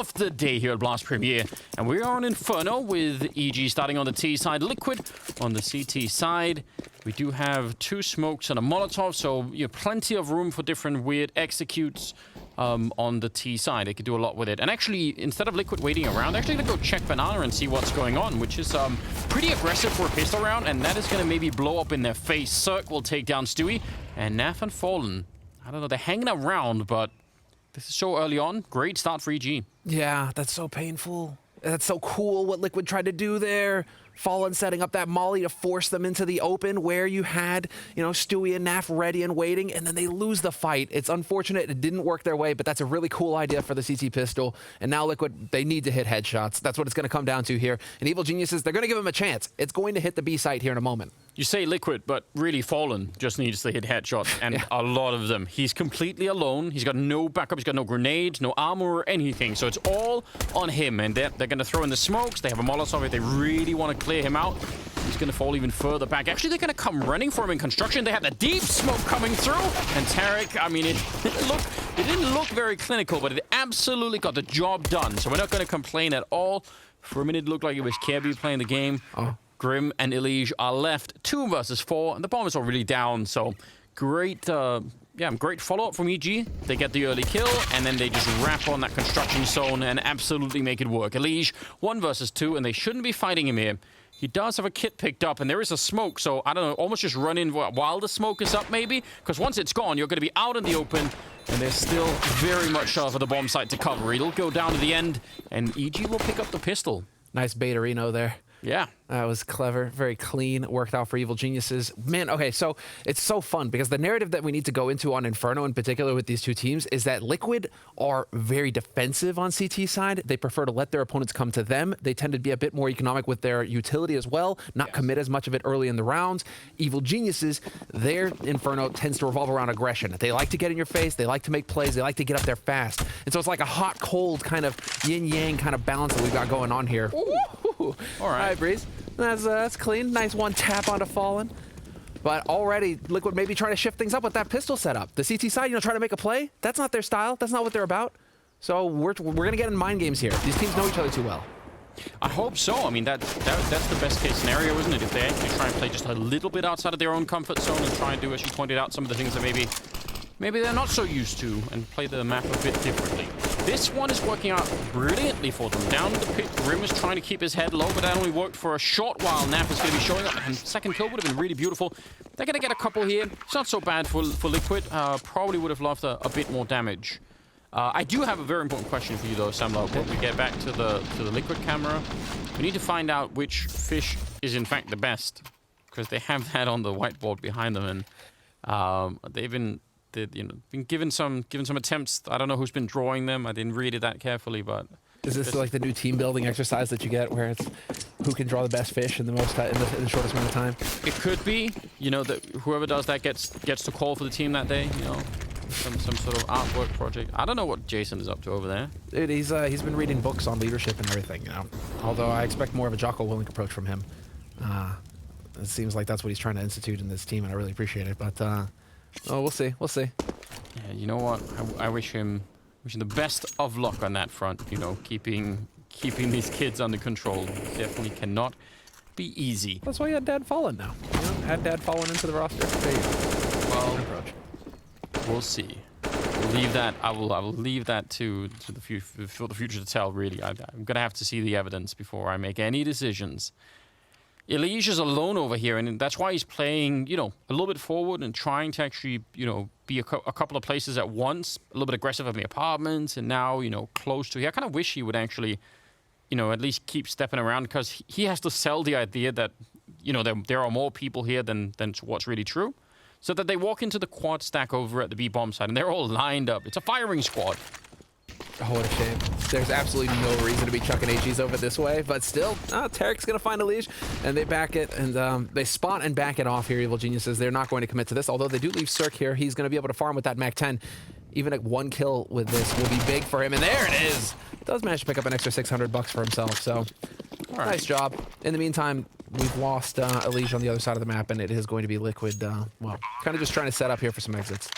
of the day here at Blast Premier. And we are on Inferno with EG starting on the T side, Liquid on the CT side. We do have 2 smokes and a Molotov, so you know, plenty of room for different weird executes on the T side. They could do a lot with it. And actually, instead of Liquid waiting around, they're actually going to go check Banana and see what's going on, which is pretty aggressive for a pistol round, and that is going to maybe blow up in their face. CeRq will take down Stewie, and Naf and Fallen, I don't know, they're hanging around, but this is so early on. Great start for EG. Yeah, that's so painful. That's so cool what Liquid tried to do there. Fallen setting up that molly to force them into the open where you had, you know, Stewie and Naf ready and waiting, and then they lose the fight. It's unfortunate it didn't work their way, but that's a really cool idea for the CT pistol. And now Liquid, they need to hit headshots. That's what it's going to come down to here. And Evil Geniuses, they're going to give him a chance. It's going to hit the B site here in a moment. You say Liquid, but really Fallen just needs to hit headshots, and a lot of them. He's completely alone. He's got no backup. He's got no grenades, no armor or anything. So it's all on him, and they're going to throw in the smokes. They have a Molotov if they really want to clear him out. He's going to fall even further back. Actually, they're going to come running for him in construction. They have the deep smoke coming through, and CeRq, I mean, it didn't look very clinical, but it absolutely got the job done. So we're not going to complain at all. For a minute, it looked like it was Kirby playing the game. Grim and Elige are left 2 versus 4, and the bomb is already down. So great, great follow-up from EG. They get the early kill, and then they just wrap on that construction zone and absolutely make it work. Elige 1 versus 2, and they shouldn't be fighting him here. He does have a kit picked up, and there is a smoke, so I don't know, almost just run in while the smoke is up, maybe? Because once it's gone, you're going to be out in the open, and there's still very much for the bomb site to cover. It'll go down to the end, and EG will pick up the pistol. Nice baitarino there. Yeah. That was clever, very clean, worked out for Evil Geniuses. Man, okay, so it's so fun because the narrative that we need to go into on Inferno in particular with these 2 teams is that Liquid are very defensive on CT side. They prefer to let their opponents come to them. They tend to be a bit more economic with their utility as well, not commit as much of it early in the rounds. Evil Geniuses, their Inferno tends to revolve around aggression. They like to get in your face, they like to make plays, they like to get up there fast. And so it's like a hot-cold kind of yin-yang kind of balance that we've got going on here. Ooh. All right, Brehze. That's clean. Nice 1 tap onto Fallen. But already, Liquid may be trying to shift things up with that pistol setup. The CT side, you know, trying to make a play. That's not their style. That's not what they're about. So we're going to get in mind games here. These teams know each other too well. I hope so. I mean, that's the best case scenario, isn't it? If they actually try and play just a little bit outside of their own comfort zone and try and do, as you pointed out, some of the things that maybe they're not so used to and play the map a bit differently. This one is working out brilliantly for them. Down the pit, Grim is trying to keep his head low, but that only worked for a short while. Naf is going to be showing up, and second kill would have been really beautiful. They're going to get a couple here. It's not so bad for Liquid. Probably would have loved a bit more damage. I do have a very important question for you, though, Samlo. When we get back to the Liquid camera, we need to find out which fish is, in fact, the best, because they have that on the whiteboard behind them, and they've been given some attempts. I don't know who's been drawing them. I didn't read it that carefully, but is this like the new team building exercise that you get, where it's who can draw the best fish in the most in the shortest amount of time? It could be, you know, that whoever does that gets to call for the team that day. You know, some sort of artwork project. I don't know what Jason is up to over there. Dude, he's been reading books on leadership and everything. You know, although I expect more of a jaCkz-willing approach from him. It seems like that's what he's trying to institute in this team, and I really appreciate it. But oh, we'll see. We'll see. Yeah, you know what? I wish him the best of luck on that front. You know, keeping these kids under control definitely cannot be easy. That's why you had Dad Fallen now. You know, add Dad Fallen into the roster. There you go. Well, approach. We'll see. We'll leave that. I will leave that to the for the future to tell. Really, I'm gonna have to see the evidence before I make any decisions. Elige is alone over here, and that's why he's playing, you know, a little bit forward and trying to actually, you know, be a couple of places at once, a little bit aggressive in the apartments, and now, you know, close to here. I kind of wish he would actually, you know, at least keep stepping around, because he has to sell the idea that, you know, there are more people here than what's really true, so that they walk into the quad stack over at the B bomb side, and they're all lined up. It's a firing squad. Oh, what a shame. There's absolutely no reason to be chucking AGs over this way, but still, CeRq's going to find Elige, and they back it, and they spot and back it off here, Evil Geniuses. They're not going to commit to this, although they do leave CeRq here. He's going to be able to farm with that Mac 10. Even a 1 kill with this will be big for him, and there it is! Does manage to pick up an extra $600 for himself, so nice job. In the meantime, we've lost Elige on the other side of the map, and it is going to be Liquid, well, kind of just trying to set up here for some exits.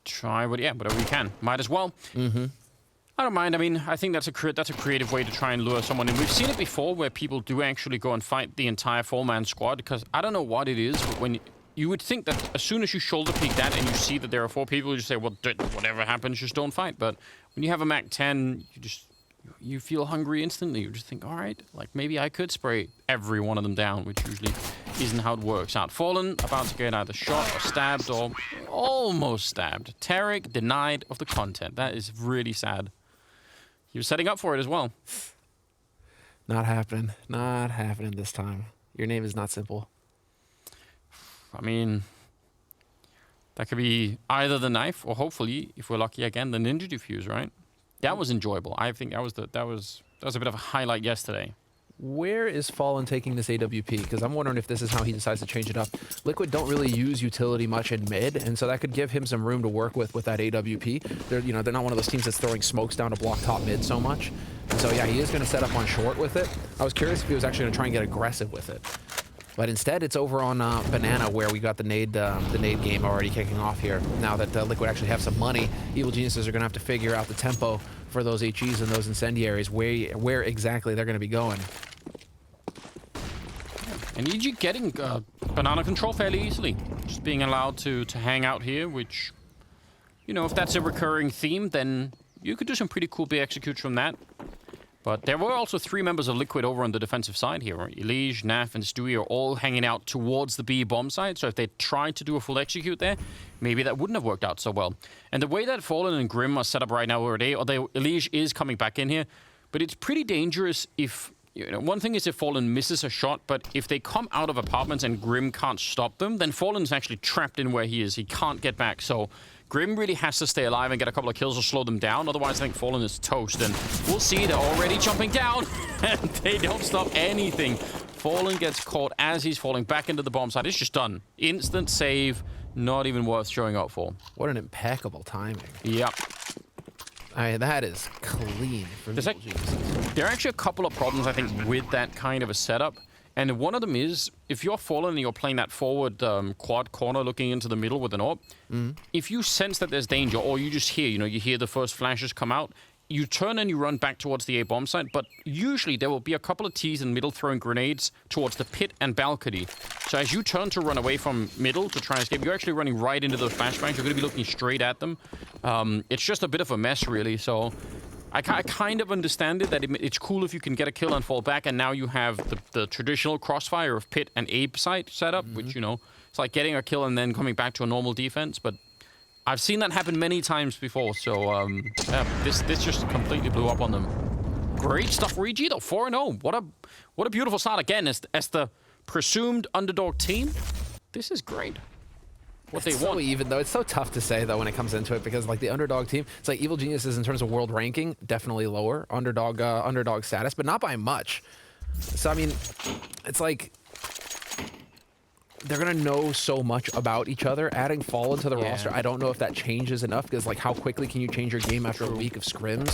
Try whatever we can. Might as well. I don't mind. I mean, I think that's a creative way to try and lure someone in. We've seen it before where people do actually go and fight the entire 4-man squad, because I don't know what it is, but when you would think that as soon as you shoulder peek that and you see that there are 4 people, you just say, well, whatever happens, just don't fight. But when you have a Mac 10, you feel hungry instantly. You just think, all right, like maybe I could spray every one of them down, which usually isn't how it works out. Fallen, about to get either shot or stabbed or almost stabbed. CeRq denied of the content. That is really sad. He was setting up for it as well. Not happening. Not happening this time. Your name is not simple. I mean, that could be either the knife or hopefully, if we're lucky again, the ninja diffuse, right? That was enjoyable. I think that was a bit of a highlight yesterday. Where is Fallen taking this AWP? Because I'm wondering if this is how he decides to change it up. Liquid don't really use utility much in mid, and so that could give him some room to work with that AWP. They're not one of those teams that's throwing smokes down to block top mid so much. And so yeah, he is going to set up on short with it. I was curious if he was actually going to try and get aggressive with it. But instead, it's over on Banana, where we got the nade game already kicking off here. Now that Liquid actually have some money, Evil Geniuses are going to have to figure out the tempo for those HEs and those incendiaries, where exactly they're going to be going. And EG getting banana control fairly easily. Just being allowed to hang out here, which, if that's a recurring theme, then you could do some pretty cool B executes from that. But there were also 3 members of Liquid over on the defensive side here. Elige, Naf, and Stewie are all hanging out towards the B bomb side. So if they tried to do a full execute there, maybe that wouldn't have worked out so well. And the way that Fallen and Grim are set up right now, although Elige is coming back in here, but it's pretty dangerous if... one thing is if Fallen misses a shot, but if they come out of apartments and Grim can't stop them, then Fallen's actually trapped in where he is. He can't get back. So Grim really has to stay alive and get a couple of kills or slow them down. Otherwise, I think Fallen is toast. And we'll see, they're already jumping down. And they don't stop anything. Fallen gets caught as he's falling back into the bomb site. It's just done. Instant save. Not even worth showing up for. What an impeccable timing. Yep. I mean, that is clean for Evil Geniuses. There are actually a couple of problems, I think, with that kind of a setup. And one of them is, if you're Fallen and you're playing that forward quad corner looking into the middle with an AWP, if you sense that there's danger, or you just hear, you hear the first flashes come out, you turn and you run back towards the A bomb site, but usually there will be a couple of T's in middle throwing grenades towards the pit and balcony. So as you turn to run away from middle to try and escape, you're actually running right into those flashbangs. You're going to be looking straight at them. It's just a bit of a mess, really. So I kind of understand it, that it's cool if you can get a kill and fall back, and now you have the traditional crossfire of pit and A site setup, which, it's like getting a kill and then coming back to a normal defense, but I've seen that happen many times before, so yeah, this just completely blew up on them. Great stuff for EG though, 4-0. What a beautiful start again as the presumed underdog team. This is great. What they want. So even though it's so tough to say though when it comes into it, because like the underdog team, it's like Evil Geniuses in terms of world ranking definitely lower underdog status, but not by much. So I mean, it's like they're going to know so much about each other. Adding Fallen to the roster, I don't know if that changes enough, because like how quickly can you change your game after a week of scrims?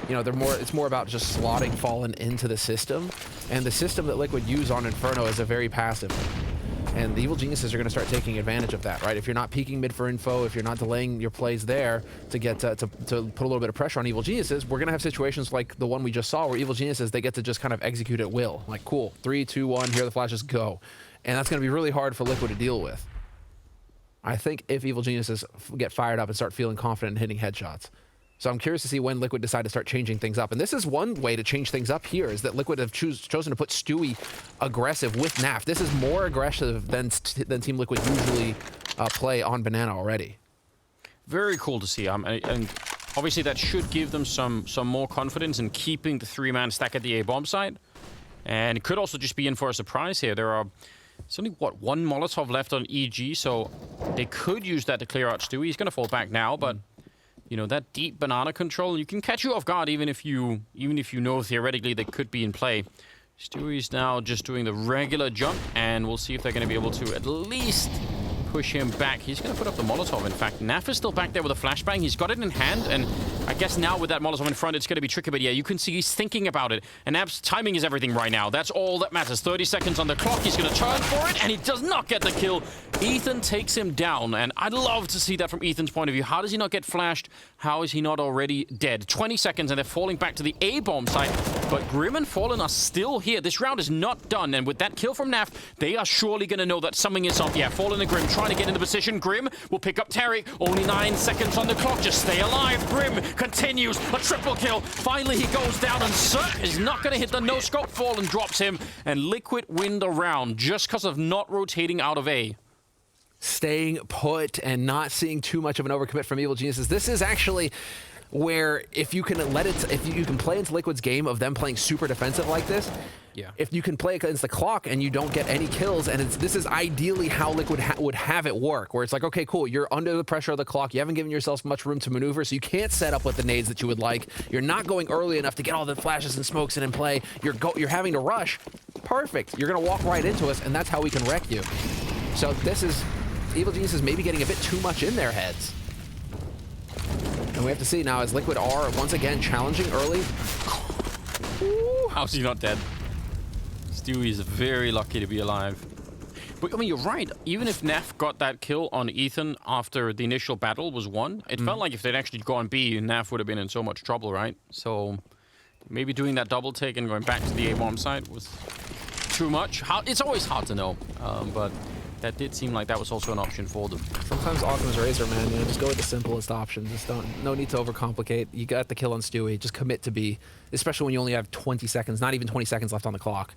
It's more about just slotting Fallen into the system, and the system that Liquid use on Inferno is a very passive one. And the Evil Geniuses are going to start taking advantage of that, right? If you're not peeking mid for info, if you're not delaying your plays there to get to put a little bit of pressure on Evil Geniuses, we're going to have situations like the one we just saw where Evil Geniuses, they get to just kind of execute at will. Like, cool, 3, 2, 1, here are the flashes, go. And that's going to be really hard for Liquid to deal with. I think if Evil Geniuses get fired up and start feeling confident in hitting headshots. So I'm curious to see when Liquid decide to start changing things up. And this is one way to change things up here, is that Liquid have chosen to put Stewie aggressive with Naf. This is more aggressive than Team Liquid usually play on Banana already. Very cool to see. And obviously that should give them some more confidence in keeping the 3-man stack at the A bomb site. And it could also just be in for a surprise here. There's only, one Molotov left on EG, so they could use that to clear out Stewie. He's going to fall back now, but that deep banana control, you can catch you off guard even if you know theoretically they could be in play. Stewie's now just doing the regular jump, and we'll see if they're going to be able to at least push him back. He's going to put up the Molotov, in fact. Naf is still back there with a flashbang. He's got it in hand, and I guess now with that Molotov in front, it's going to be tricky, but yeah, you can see he's thinking about it. And Ab's timing is everything right now. That's all that matters. 30 seconds on the clock. He's going to turn for it, and he does not get the kill. Ethan takes him down, and I'd love to see that from Ethan's point of view. How does he not get flashed? How is he not already dead? 20 seconds, and they're falling back to the A-bomb site. But Grim and Fallen are still here. This round is not done, and with that kill from Naf, they are surely going to know that something is up. Yeah, Fallen and Grim trying to get into position. Grim will pick up Terry. Only 9 seconds on the clock. Just stay alive. Grim continues. A triple kill. Finally, he goes down, and CeRq is not going to hit the no-scope. Fallen drops him, and Liquid win the round just because of not rotating out of A. Staying put and not seeing too much of an overcommit from Evil Geniuses. This is actually where if you can play into Liquid's game of them playing super defensive like this, yeah. If you can play against the clock and you don't get any kills, and this is ideally how Liquid would have it work, where it's like, okay, cool, you're under the pressure of the clock, you haven't given yourself much room to maneuver, so you can't set up with the nades that you would like, you're not going early enough to get all the flashes and smokes in and play, you're having to rush. Perfect, you're gonna walk right into us, and that's how we can wreck you. So this is, Evil Geniuses maybe getting a bit too much in their heads. And we have to see now as Liquid are once again challenging early. How's he not dead? Stewie is very lucky to be alive. But I mean, you're right. Even if Naf got that kill on Ethan after the initial battle was won, it felt like if they'd actually gone B, Naf would have been in so much trouble, right? So maybe doing that double take and going back to the A-bomb side was too much. It's always hard to know, but that did seem like that was also an option for them. Sometimes Occam's razor, man. You know, just go with the simplest option. Just no need to overcomplicate. You got the kill on Stewie. Just commit to B, especially when you only have 20 seconds, not even 20 seconds left on the clock.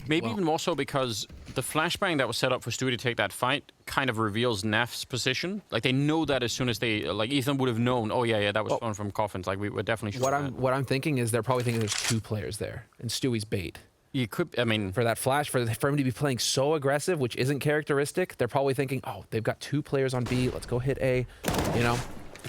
Maybe even more so because the flashbang that was set up for Stewie to take that fight kind of reveals Naf's position. Like, they know that as soon as they, like, Ethan would have known, oh yeah, that was thrown from coffins. Like, we were definitely sure. What I'm thinking is they're probably thinking there's 2 players there, and Stewie's bait. You could, I mean, for that flash, for him to be playing so aggressive, which isn't characteristic, they're probably thinking, oh, they've got 2 players on B, let's go hit A, you know?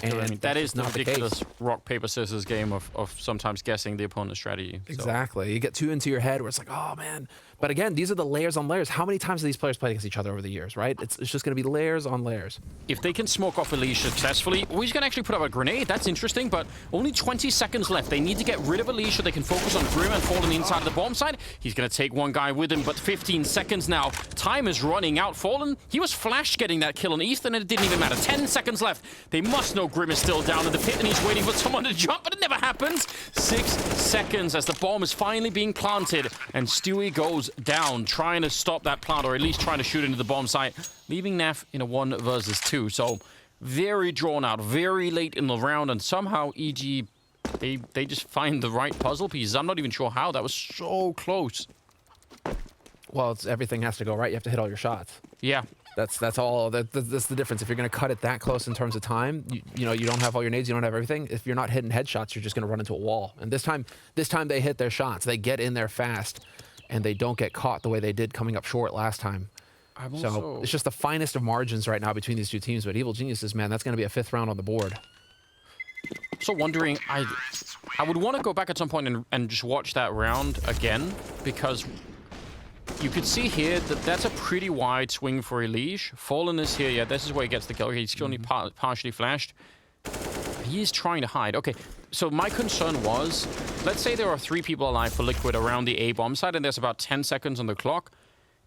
And I mean, that is the not ridiculous rock, paper, scissors game of sometimes guessing the opponent's strategy. Exactly. So. You get 2 into your head where it's like, oh, man. But again, these are the layers on layers. How many times have these players played against each other over the years, right? It's just going to be layers on layers. If they can smoke off a leash successfully, he's going to actually put up a grenade. That's interesting, but only 20 seconds left. They need to get rid of a leash so they can focus on Grim and Fallen inside of the bomb side. He's going to take one guy with him, but 15 seconds now. Time is running out. Fallen, he was flash getting that kill on Ethan, and it didn't even matter. 10 seconds left. They must know Grim is still down in the pit, and he's waiting for someone to jump, but it never happens. 6 seconds as the bomb is finally being planted, and Stewie goes down, trying to stop that plant, or at least trying to shoot into the bomb site, leaving Naf in a 1 versus 2. So very drawn out, very late in the round, and somehow EG, they just find the right puzzle pieces. I'm not even sure how. That was so close. Well, everything has to go right. You have to hit all your shots. Yeah. That's all. That's the difference. If you're going to cut it that close in terms of time, you know, you don't have all your nades, you don't have everything. If you're not hitting headshots, you're just going to run into a wall. And this time they hit their shots. They get in there fast, and they don't get caught the way they did coming up short last time. So it's just the finest of margins right now between these 2 teams. But Evil Geniuses, man, that's going to be a 5th round on the board. So wondering, I would want to go back at some point and just watch that round again, because you could see here that that's a pretty wide swing for Elish. Fallen is here. Yeah, this is where he gets the kill. He's only partially flashed. He is trying to hide. Okay, so my concern was, let's say there are 3 people alive for Liquid around the A-bomb side, and there's about 10 seconds on the clock.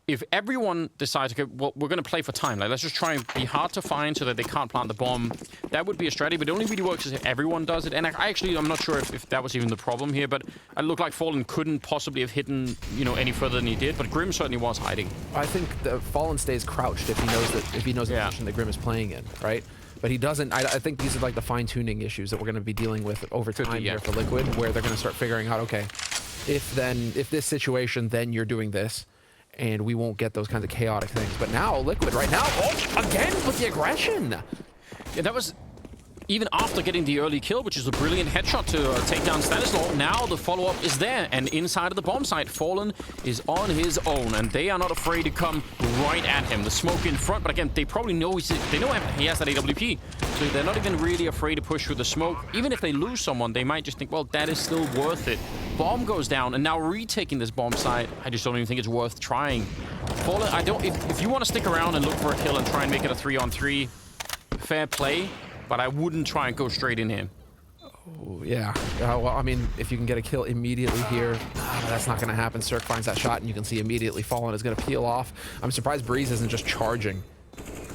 If everyone decides, okay, well, we're going to play for time. Like, let's just try and be hard to find so that they can't plant the bomb. That would be a strategy, but it only really works if everyone does it. And I'm not sure if that was even the problem here, but it looked like Fallen couldn't possibly have hidden, you know, any further than he did. But Grim certainly was hiding. I think the Fallen stays crouched if he knows the position that Grim is playing in, right? But he doesn't. I think these are like the fine-tuning issues that we're going to be dealing with over time here for Liquid, where they're going to start figuring out, okay, if this situation, then you're doing this, and we won't get those kinds of chaotic things. But now, Liquid right now, again with the aggression. Yeah, that was even after getting the early kill, which is a brilliant headshot to take down Stanislaw. Now the follow-up is there, and inside of the bomb site, Fallen is on his own, and they are not afraid to come right at him. The smoke in front, but again, they probably know he has that AWP, so they're not even really afraid to push through the smoke. Even if they lose someone, they might just think, well, that is still worth it. Bomb goes down, and now retaking this bomb site, I just don't even think it's worth trying. Fallen, if you want to stick around and look for a kill and try and make it a 3-on-3, fair play. but I wouldn't try and go straight in here. Ooh, yeah. Well, I mean, if you can get a kill immediately here, that's not going to happen. CeRq finds that shot, and you can see immediately Fallen is going to peel off. I'm surprised Brehze isn't just charging.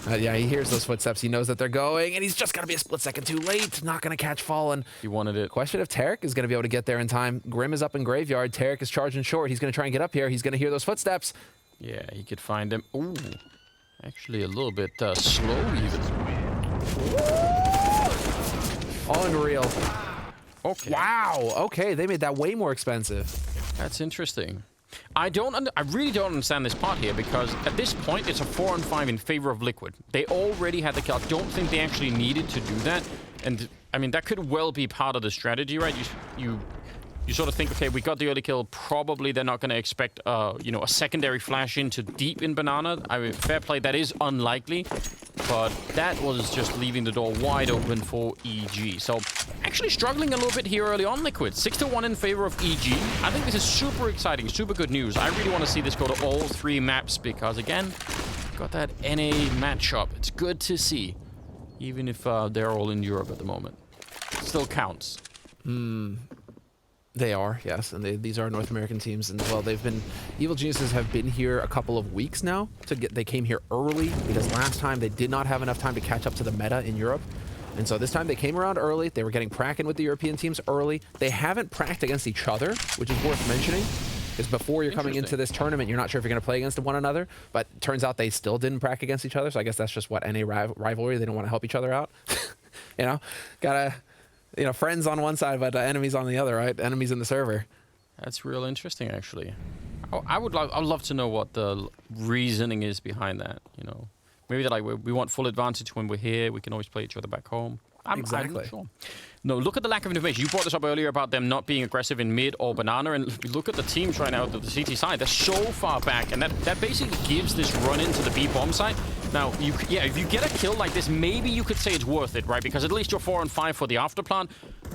Yeah, he hears those footsteps. He knows that they're going, and he's just going to be a split second too late. Not going to catch Fallen. He wanted it. Question if CeRq is going to be able to get there in time. Grim is up in Graveyard. CeRq is charging short. He's going to try and get up here. He's going to hear those footsteps. Yeah, he could find him. Ooh, actually a little bit slow even. Unreal. Okay. Wow. Okay, they made that way more expensive. That's interesting. I really don't understand this part here, because at this point it's a 4-on-5 in favor of Liquid. They already had the kill. I don't think they actually needed to do that. And I mean, that could well be part of the strategy, right? You sort of think, okay, we got the early kill. Probably they're not going to expect, you know, a secondary flash into deep in banana. I mean, fair play, that is unlikely. But that was just leaving the door wide open for EG. So actually struggling a little bit here early on, Liquid. 6-1 in favor of EG. I think this is super exciting, super good news. I really want to see this go to all 3 maps because, again, got that NA matchup. It's good to see, even if they're all in Europe at the moment. It still counts. They are, yes, and these are North American teams, and well, they've been. Evil Geniuses have been here a couple of weeks now. They came here early because last time they did not have enough time to catch up to the meta in Europe, and so this time they came around early. They were getting pracking with the European teams early. They haven't pracked against each other, which is worth mentioning, because before you're coming into this tournament, you're not sure if you're going to play against one another. But turns out they still didn't prack against each other. So I guess that's just what NA rivalry. They don't want to help each other out. You know, gotta. You know, friends on one side, but enemies on the other, right? Enemies in the server. That's real interesting, actually. I'd love to know what the reasoning is behind that. You know, maybe they're like, we want full advantage when we're here. We can always play each other back home. Exactly. I'm not sure. No, look at the lack of information. You brought this up earlier about them not being aggressive in mid or banana, and look at the teams right now at the CT side. They're so far back, and that basically gives this run into the B bomb site. Now, if you get a kill like this, maybe you could say it's worth it, right? Because at least you're 4-on-5 for the afterplant.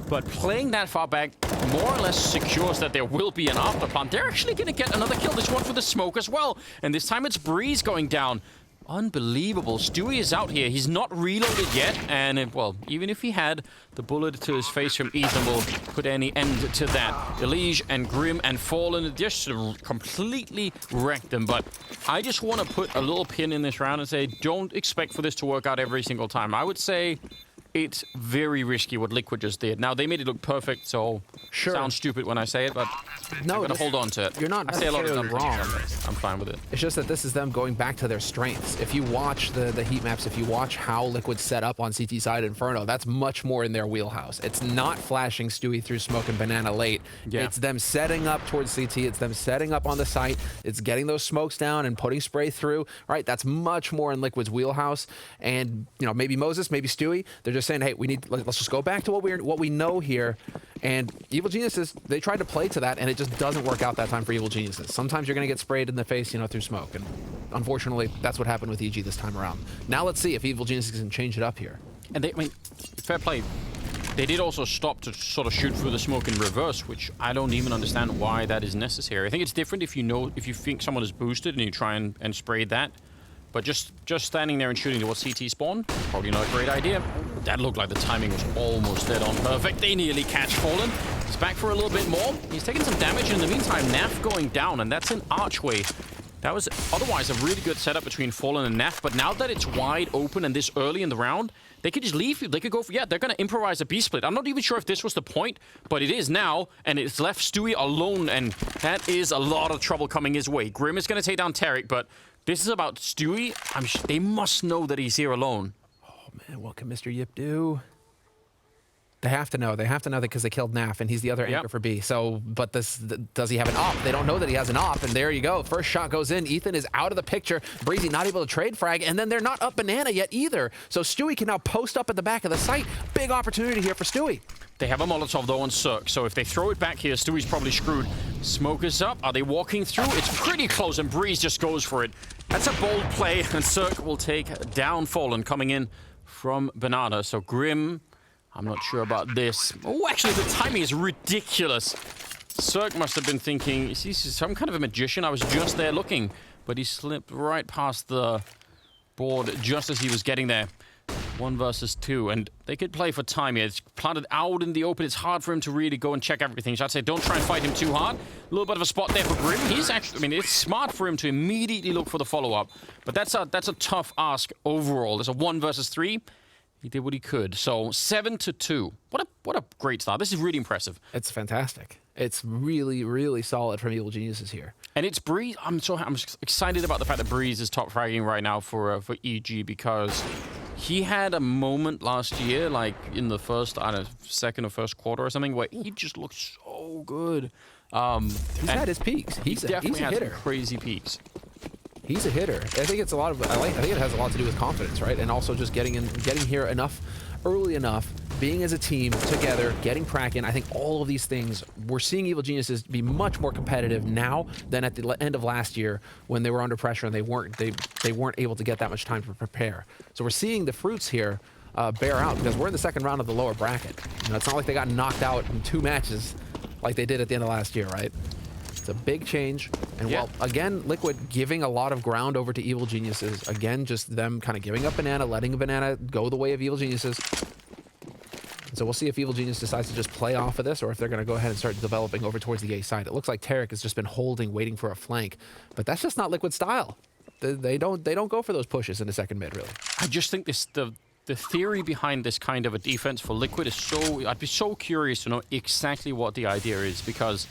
But playing that far back more or less secures that there will be an afterplant. They're actually going to get another kill. This one for the smoke as well. And this time it's Brehze going down. Unbelievable. Stewie is out here. He's not reloaded yet. And, well, even if he had, the bullet to his face from Ethan will put any end to that. Delige and Grim and Fallen just completely wrecked them. But I just want to put a little pin in this round and say, don't expect for this to work out every single time. I would say it's very risky what Liquid just did. Now, they made it look perfect, so sure. Sounds stupid when I say it, but no, I'm going to hold on to it. You're not necessarily wrong. I'm fine with it. It's just that this is them going back to their strengths. If you watch the heat maps, if you watch how Liquid set up on CT side Inferno, that's much more in their wheelhouse. It's not flashing Stewie through smoke and banana late. Yeah. It's them setting up towards CT. It's them setting up on the site. It's getting those smokes down and putting spray through. Right? That's much more in Liquid's wheelhouse. And, you know, maybe Moses, maybe Stewie, they're just saying, hey, let's just go back to what we know here. And Evil Geniuses, they tried to play to that, and it just doesn't work out that time for Evil Geniuses. Sometimes you're going to get sprayed in the face, you know, through smoke. And unfortunately, that's what happened with EG this time around. Now let's see if Evil Geniuses can change it up here. And I mean, fair play. They did also stop to sort of shoot through the smoke in reverse, which I don't even understand why that is necessary. I think it's different if you think someone is boosted and you try and spray that. But just standing there and shooting towards CT spawn, probably not a great idea. That looked like the timing was almost dead on perfect. They nearly catch Fallen. He's back for a little bit more. He's taking some damage in the meantime. Naf going down, and that's an archway. That was otherwise a really good setup between Fallen and Naf, but now that it's wide open and this early in the round, they could just leave. They could go for, yeah, they're going to improvise a B-split. I'm not even sure if this was the point, but it is now, and it's left Stewie alone, and that is a lot of trouble coming his way. Grim is going to take down CeRq, but this is about Stewie. They must know that he's here alone. Oh, man, what can Mr. Yip do? They have to know. They have to know that because they killed Naf, and he's the other anchor for B. So, but does he have an op? They don't know that he has an op, and there you go. First shot goes in. Ethan is out of the picture. Brehze not able to trade frag, and then they're not up banana yet either. So Stewie can now post up at the back of the site. Big opportunity here for Stewie. They have a Molotov, though, on CeRq, so if they throw it back here, Stewie's probably screwed. Smoke is up. Are they walking through? It's pretty close, and Brehze just goes for it. That's a bold play, and CeRq will take down Fallen coming in from banana. So Grim, I'm not sure about this. Oh, actually, the timing is ridiculous. CeRq must have been thinking, is he some kind of a magician? I was just there looking, but he slipped right past the board just as he was getting there. 1 versus 2, and they could play for time here. It's planted out in the open. It's hard for him to really go and check everything. So I'd say don't try and fight him too hard. A little bit of a spot there for Grim. He's actually, I mean, it's smart for him to immediately look for the follow-up, but that's a tough ask overall. There's a 1 versus 3. He did what he could. So 7-2. What a great start. This is really impressive. It's fantastic. It's really, really solid from Evil Geniuses here. And it's Brehze. I'm excited about the fact that Brehze is top fragging right now for EG, because he had a moment last year, like in the first, I don't know, second or first quarter or something, where he just looked so good. He's had his peaks. He's a hitter. Crazy peaks. He's a hitter. I think it's a lot of. I think it has a lot to do with confidence, right? And also just getting here early enough, being as a team together, getting cracking. I think all of these things, we're seeing Evil Geniuses be much more competitive now than at the end of last year when they were under pressure and they weren't able to get that much time to prepare. So we're seeing the fruits here bear out, because we're in the second round of the lower bracket. You know, it's not like they got knocked out in 2 matches like they did at the end of last year, right? It's a big change. And while, again, Liquid giving a lot of ground over to Evil Geniuses, again, just them kind of giving up Banana, letting a Banana go the way of Evil Geniuses. So we'll see if Evil Genius decides to just play off of this, or if they're going to go ahead and start developing over towards the A side. It looks like CeRq has just been holding, waiting for a flank. But that's just not Liquid style. They don't go for those pushes in the second mid, really. I just think the theory behind this kind of a defense for Liquid is so... I'd be so curious to know exactly what the idea is, because...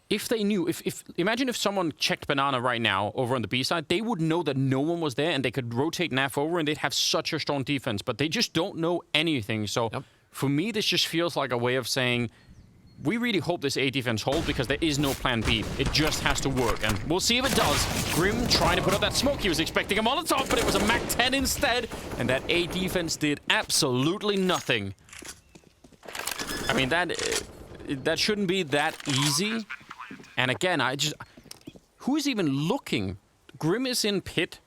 If they knew, imagine if someone checked Banana right now over on the B side, they would know that no one was there and they could rotate Naf over and they'd have such a strong defense, but they just don't know anything. So for me, this just feels like a way of saying, we really hope this A defense holds because there is no plan B. It just has to work, and we'll see if it does. Grim trying to put up that smoke. He was expecting a Molotov, but it was a Mac 10 instead, and that A defense did absolutely nothing. I mean, that shouldn't be that easy. And again, who is even looking? Grim is in pit,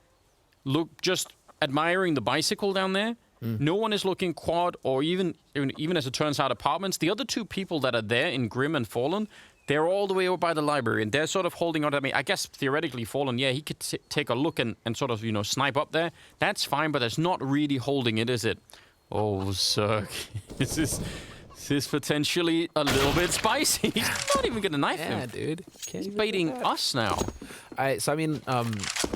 just admiring the bicycle down there. No one is looking quad, or even as it turns out, apartments. The other 2 people that are there in Grim and Fallen, they're all the way over by the library, and they're sort of holding on. I mean, I guess theoretically Fallen, yeah, he could take a look and sort of, you know, snipe up there. That's fine, but that's not really holding it, is it? Oh, CeRq. This is potentially a little bit spicy. He's not even going to knife him. Yeah, dude. He's baiting us now. So, I mean,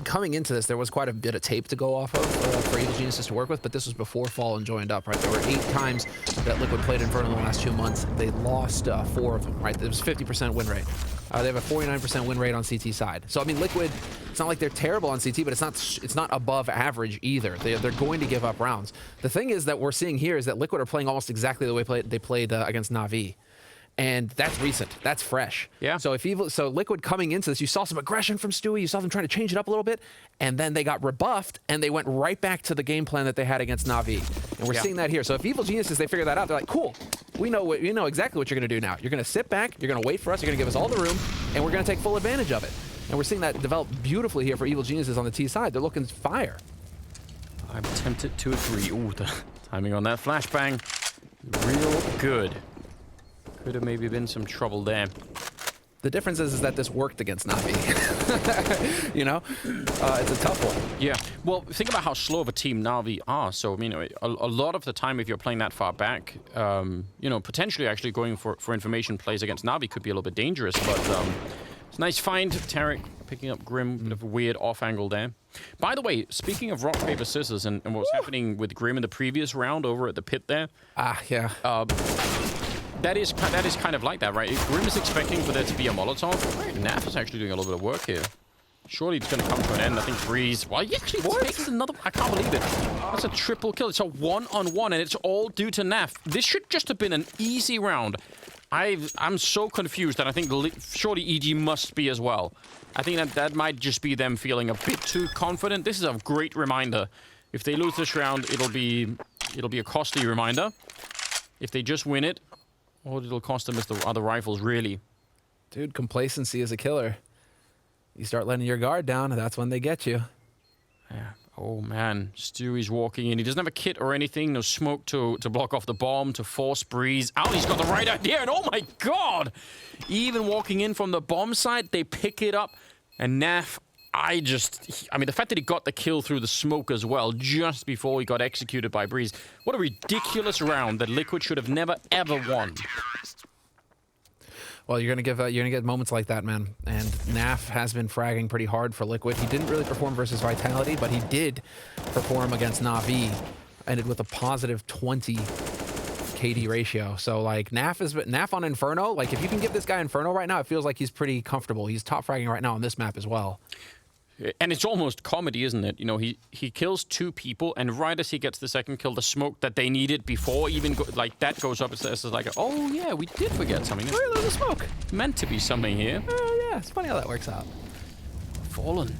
coming into this, there was quite a bit of tape to go off of for Evil Geniuses to work with, but this was before Fallen joined up, right? There were 8 times that Liquid played Inferno in the last 2 months. They lost 4 of them, right? It was 50% win rate. They have a 49% win rate on CT side. So, I mean, Liquid, it's not like they're terrible on CT, but it's not above average either. They're going to give up rounds. The thing is that we're seeing here is that Liquid are playing almost exactly the way they played against Na'Vi. And that's recent. That's fresh. Yeah. So Liquid coming into this, you saw some aggression from Stewie. You saw them trying to change it up a little bit, and then they got rebuffed, and they went right back to the game plan that they had against Na'Vi. And we're seeing that here. So if Evil Geniuses, they figure that out, they're like, cool. We know exactly what you're going to do now. You're going to sit back. You're going to wait for us. You're going to give us all the room, and we're going to take full advantage of it. And we're seeing that develop beautifully here for Evil Geniuses on the T side. They're looking fire. I'm tempted to agree. Ooh, the timing on that flashbang, real good. Could have maybe been some trouble there. The difference is that this worked against Na'Vi. You know? It's a tough one. Yeah. Well, think about how slow of a team Na'Vi are. So, you know, a lot of the time, if you're playing that far back, you know, potentially actually going for information plays against Na'Vi could be a little bit dangerous. But it's a nice find. CeRq picking up Grim. Bit of a weird off angle there. By the way, speaking of rock, paper, scissors and what was happening with Grim in the previous round over at the pit there. Yeah. That is kind of like that, right? If Grim is expecting for there to be a Molotov, Naf is actually doing a little bit of work here. Surely it's going to come to an end. I think Brehze... Well, he actually takes another... I can't believe it. That's a triple kill. It's a 1-on-1, and it's all due to Naf. This should just have been an easy round. I'm so confused that I think surely EG must be as well. I think that might just be them feeling a bit too confident. This is a great reminder. If they lose this round, it'll be a costly reminder. If they just win it, all it'll cost them is the other rifles, really. Dude, complacency is a killer. You start letting your guard down, and that's when they get you. Yeah. Oh, man. Stewie's walking in. He doesn't have a kit or anything. No smoke to block off the bomb, to force Brehze out. He's got the right idea, and oh, my God! Even walking in from the bomb side, they pick it up, and Naf I mean, the fact that he got the kill through the smoke as well, just before he got executed by Brehze. What a ridiculous round that Liquid should have never, ever won. Well, you're gonna get moments like that, man. And Naf has been fragging pretty hard for Liquid. He didn't really perform versus Vitality, but he did perform against Na'Vi. Ended with a positive 20 KD ratio. So like Naf on Inferno, like if you can give this guy Inferno right now, it feels like he's pretty comfortable. He's top fragging right now on this map as well. And it's almost comedy, isn't it? You know, he kills 2 people, and right as he gets the second kill, the smoke that they needed before even like that goes up. It's like, oh yeah, we did forget something. Oh, yeah, there's a smoke. Meant to be something here. Oh yeah, it's funny how that works out. Fallen.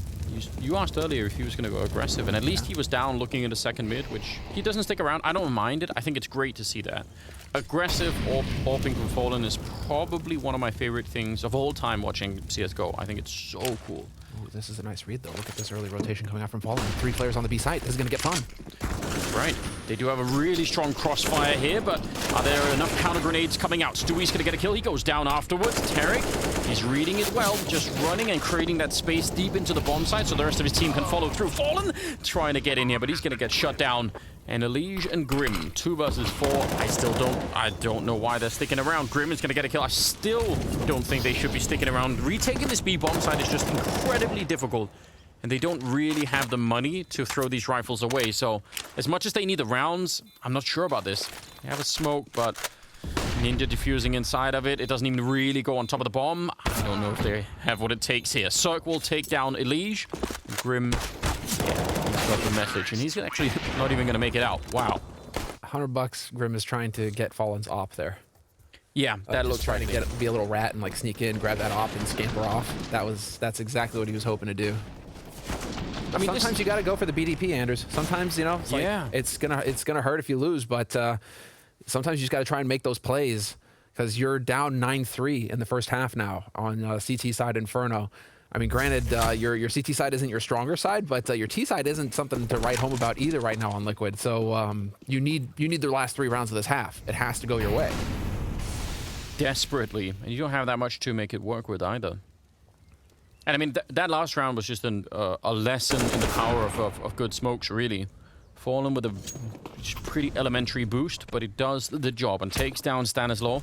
You asked earlier if he was going to go aggressive, and at least he was down looking at a second mid, which he doesn't stick around. I don't mind it. I think it's great to see that. Aggressive AWPing from Fallen is probably one of my favorite things of all time watching CSGO. I think it's so cool. Ooh, this is a nice read, though. Look at this early rotation coming out from Fallen. 3 players on the B site. This is going to get fun. That's right. They do have a really strong crossfire here, but are there enough counter grenades coming out? Stewie's going to get a kill. He goes down afterwards. CeRq is reading it well, just running and creating that space deep into the bomb site so the rest of his team can follow through. Fallen trying to get in here, but he's going to get shut down. And Elige and Grim, 2 versus 4. I don't know why they're sticking around. Grim is going to get a kill. I still don't think they should be sticking around. Retaking this B bomb site is just incredibly difficult. And they don't really have the money to throw these rifles away. So as much as they need the rounds, I'm not sure about this. They have a smoke, but Ninja diffusing inside of it. It doesn't even really go on top of the bomb. I don't know if they have what it takes here. CeRq will take down Elige. Grim, got the message, and he's actually not even going to make it out. Wow. $100. Grim is trying to get Fallen's op there. Yeah, that looks trying to be a little rat and like sneak in, grab that op, and scamper off. That's exactly what he was hoping to do. I mean, sometimes you got to go for the BDP, Anders. Sometimes, you know, it's gonna hurt if you lose, but sometimes you just got to try and make those plays because you're down 9-3 in the first half now on CT side Inferno. I mean, granted, your CT side isn't your stronger side, but your T side isn't something to write home about either right now on Liquid. So you need the last 3 rounds of this half. It has to go your way. Desperately. And you don't have that much to make it work with either. And I mean, that last round was just a lesson in the power of good smokes, really. Fallen with a pretty elementary boost, but it does the job and takes down Stanislaw.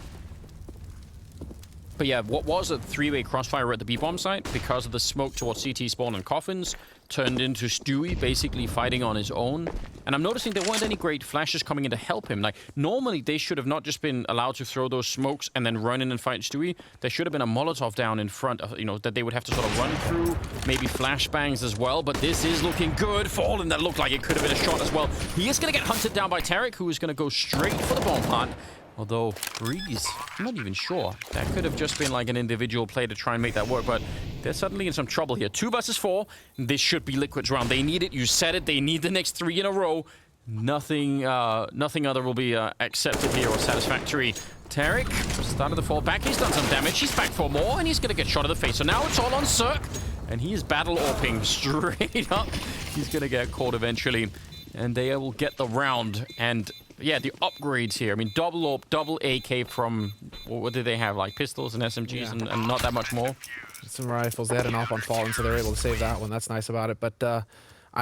But yeah, what was a 3-way crossfire at the B-bomb site, because of the smoke towards CT spawn and coffins, turned into Stewie basically fighting on his own. And I'm noticing there weren't any great flashes coming in to help him. Like, normally they should have not just been allowed to throw those smokes and then run in and fight Stewie. There should have been a Molotov down in front, of, you know, that they would have to sort of run through. Maybe flashbangs as well, but this is looking good. Fallen, that looked like it could have been a shot as well. He is going to get hunted down by CeRq, who is going to go straight for the bomb plant. Although, Brehze, I'm not even sure. That could have just been like an individual play to try and make that work, but they're suddenly in some trouble here. 2 versus 4. This should be Liquid's round. They need it. You said it. They need the next 3 in a row. Nothing other will be accepted here or satisfactory. CeRq started to fall back. He's done some damage. He's back for more, and he's going to get shot in the face. So now it's all on CeRq, and he is battle AWPing straight up. He's going to get caught eventually, and they will get the round. And yeah, the upgrades here. I mean, double AWP, double AK from, what did they have? Like pistols and SMGs and not that much more. Some rifles. They had an AWP on Fallen, so they're able to save that one. That's nice about it. But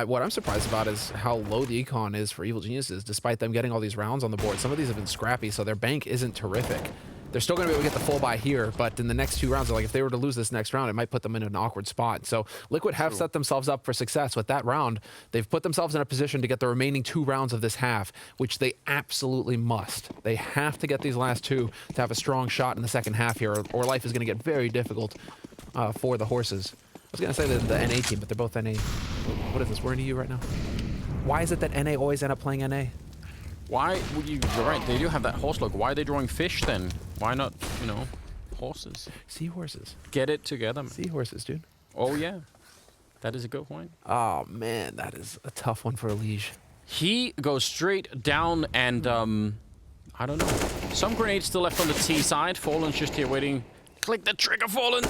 what I'm surprised about is how low the econ is for Evil Geniuses, despite them getting all these rounds on the board. Some of these have been scrappy, so their bank isn't terrific. They're still going to be able to get the full buy here, but in the next 2 rounds, like if they were to lose this next round, it might put them in an awkward spot. So Liquid have set themselves up for success with that round. They've put themselves in a position to get the remaining 2 rounds of this half, which they absolutely must. They have to get these last 2 to have a strong shot in the second half here, or life is going to get very difficult for the horses. I was going to say the NA team, but they're both NA. What is this? We're in EU right now. Why is it that NA always end up playing NA? Why would you... You're right, they do have that horse look. Why are they drawing fish then? Why not, you know, horses? Seahorses. Get it together. Seahorses, dude. Oh, yeah. That is a good point. Oh, man, that is a tough one for Elige. He goes straight down and, I don't know. Some grenades still left on the T side. Fallen's just here waiting. Click the trigger, Fallen.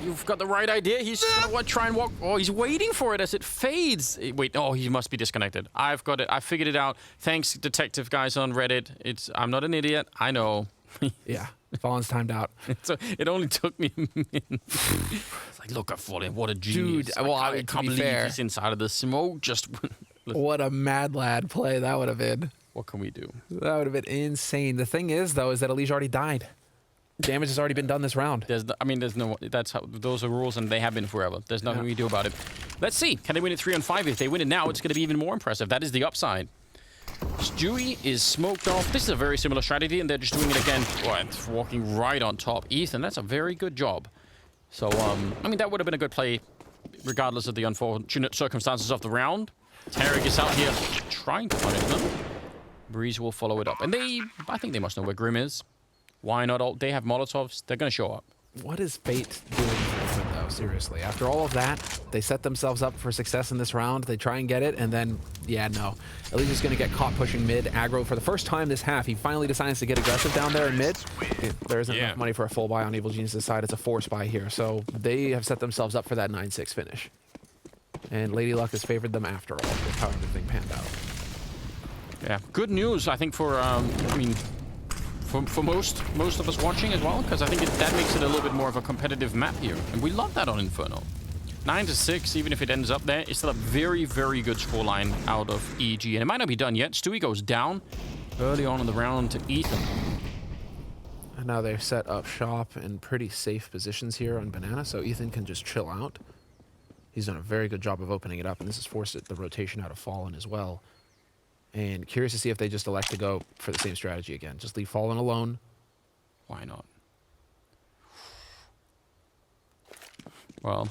You've got the right idea. He's just gonna try and walk. Oh, he's waiting for it as it fades. Wait, oh, he must be disconnected. I've got it. I figured it out. Thanks, detective guys on Reddit. I'm not an idiot. I know. Yeah. Fallen's timed out. So it only took me a minute. It's like, look at Fallen, what a genius. Dude, well, I to can't be believe fair, he's inside of the smoke. Just what a mad lad play that would have been. what can we do? That would have been insane. The thing is, though, is that Elige already died. Damage has already been done this round. There's no. That's how those are rules, and they have been forever. There's nothing we can do about it. Let's see. Can they win it 3-on-5? If they win it now, it's going to be even more impressive. That is the upside. Stewie is smoked off. This is a very similar strategy, and they're just doing it again. Oh, it's walking right on top. Ethan, that's a very good job. So, I mean, that would have been a good play, regardless of the unfortunate circumstances of the round. CeRq is out here trying to punish them. Brehze will follow it up, and I think they must know where Grim is. Why not? They have Molotovs. They're going to show up. What is Fate doing for them, though? Seriously. After all of that, they set themselves up for success in this round. They try and get it, and then, yeah, no. Elige is going to get caught pushing mid aggro for the first time this half. He finally decides to get aggressive down there in mid. There isn't enough money for a full buy on Evil Genius' side. It's a force buy here. So they have set themselves up for that 9-6 finish. And Lady Luck has favored them after all, with how everything panned out. Yeah, good news, I think, for, I mean, for most of us watching as well, because I think that makes it a little bit more of a competitive map here. And we love that on Inferno. 9-6, even if it ends up there, it's still a very, very good scoreline out of EG. And it might not be done yet. Stewie goes down early on in the round to Ethan. And now they've set up shop in pretty safe positions here on Banana, so Ethan can just chill out. He's done a very good job of opening it up, and this has forced the rotation out of Fallen as well. And curious to see if they just elect to go for the same strategy again. Just leave Fallen alone. Why not? Well,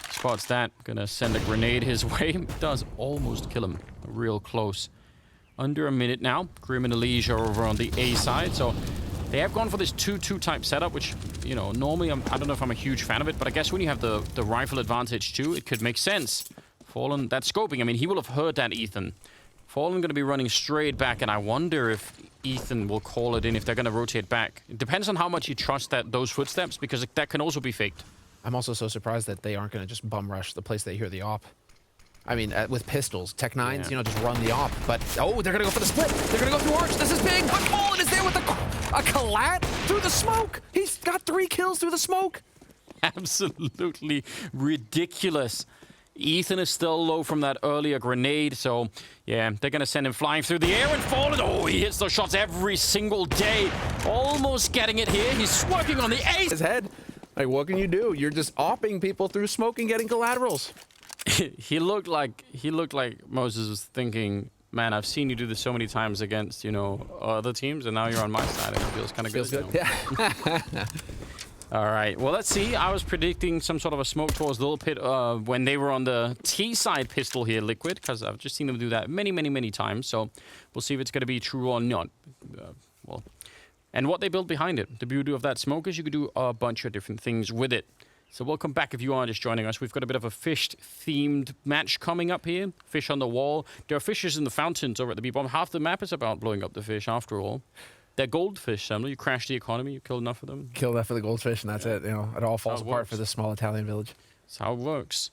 spots that. Gonna send a grenade his way. Does almost kill him. Real close. Under a minute now. Grim and Elige are over on the A side. So they have gone for this 2-2 type setup, which, you know, normally I don't know if I'm a huge fan of it, but I guess when you have the rifle advantage too, it could make sense. Fallen, that scoping, I mean, he will have heard that, Ethan. Fallen going to be running straight back, and I wonder if Ethan will call it in if they're going to rotate back. It depends on how much you trust those footsteps, because that can also be faked. I'm also so surprised that they aren't going to just bum rush the place they hear the op. I mean, with pistols, Tech 9s, you know, just run the op. But, oh, they're going to go for the split. They're going to go through Arch. This is big. But Fallen is there with a collat through the smoke. He's got 3 kills through the smoke. Absolutely ridiculous. Ethan is still low from that earlier grenade, so yeah, they're going to send him flying through the air and Fallen. Oh, he hits those shots every single day. Almost getting it here. He's working on the ace. His head. Like, what can you do? You're just opping people through smoke and getting collaterals. He looked like Moses was thinking, man, I've seen you do this so many times against, you know, other teams, and now you're on my side, and it feels kind of good. Feels good, yeah. All right, well, let's see. I was predicting some sort of a smoke towards Little Pit when they were on the T-side pistol here, Liquid, because I've just seen them do that many, many, many times. So we'll see if it's going to be true or not. Well, and what they built behind it. The beauty of that smoke is you could do a bunch of different things with it. So welcome back if you are just joining us. We've got a bit of a fish-themed match coming up here. Fish on the wall. There are fishes in the fountains over at the B-bomb. Half the map is about blowing up the fish, after all. They're goldfish, Samuel. You crash the economy, you kill enough of them. Kill enough of the goldfish, and that's it. You know, it all falls apart for this small Italian village. That's how it works.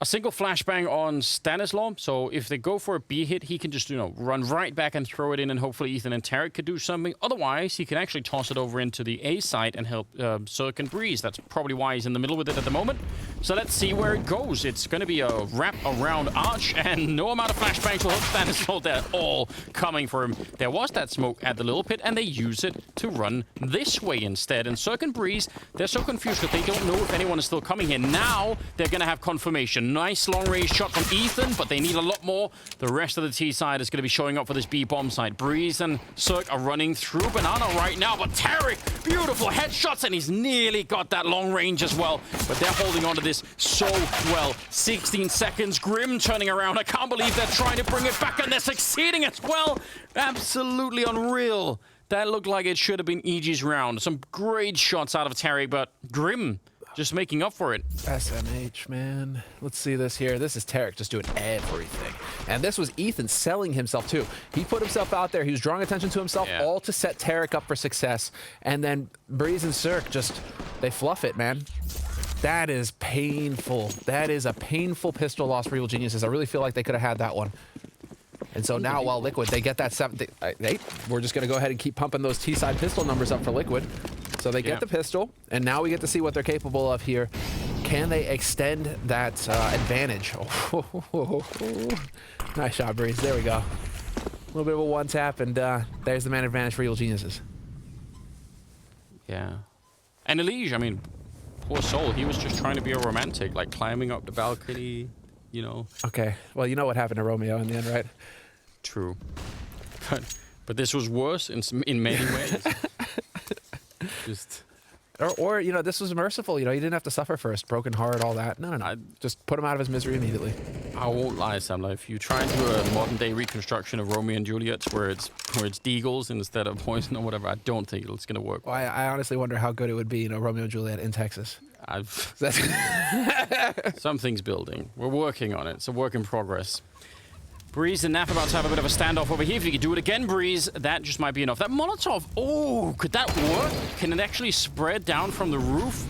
A single flashbang on Stanislaw. So if they go for a B hit, he can just, you know, run right back and throw it in, and hopefully Ethan and CeRq could do something. Otherwise, he can actually toss it over into the A side and help CeRq and Brehze. That's probably why he's in the middle with it at the moment. So let's see where it goes. It's going to be a wrap around Arch, and no amount of flashbangs will help Stanislaw. They're all coming for him. There was that smoke at the Little Pit, and they use it to run this way instead. And CeRq and Brehze, they're so confused that they don't know if anyone is still coming here. Now they're going to have confirmation. Nice long-range shot from Ethan, but they need a lot more. The rest of the T side is going to be showing up for this B-bomb side. Brehze and CeRq are running through Banana right now, but CeRq, beautiful headshots, and he's nearly got that long range as well. But they're holding on to this so well. 16 seconds, Grim turning around. I can't believe they're trying to bring it back, and they're succeeding as well. Absolutely unreal. That looked like it should have been EG's round. Some great shots out of CeRq, but Grim just making up for it. SMH, man. Let's see this here. This is CeRq just doing everything. And this was Ethan selling himself, too. He put himself out there. He was drawing attention to himself, all to set CeRq up for success. And then Brehze and CeRq just, they fluff it, man. That is painful. That is a painful pistol loss for Evil Geniuses. I really feel like they could have had that one. And so now, while Liquid, they get that 7. We're just going to go ahead and keep pumping those T-side pistol numbers up for Liquid. So they get the pistol, and now we get to see what they're capable of here. Can they extend that advantage? Oh, nice shot, Brehze. There we go. A little bit of a one-tap, and there's the man advantage for Evil Geniuses. Yeah. And Elige, I mean, poor soul. He was just trying to be a romantic, like climbing up the balcony, you know. Okay. Well, you know what happened to Romeo in the end, right? True. But this was worse in many ways. Just... Or, you know, this was merciful. You know, you didn't have to suffer first. Broken heart, all that. No. Just put him out of his misery immediately. I won't lie, Sam. Like, if you try and do a modern-day reconstruction of Romeo and Juliet where it's deagles instead of poison or whatever, I don't think it's going to work. Well, I honestly wonder how good it would be, you know, Romeo and Juliet in Texas. Something's building. We're working on it. It's a work in progress. Brehze and Naf about to have a bit of a standoff over here. If you could do it again, Brehze, that just might be enough. That Molotov, oh, could that work? Can it actually spread down from the roof?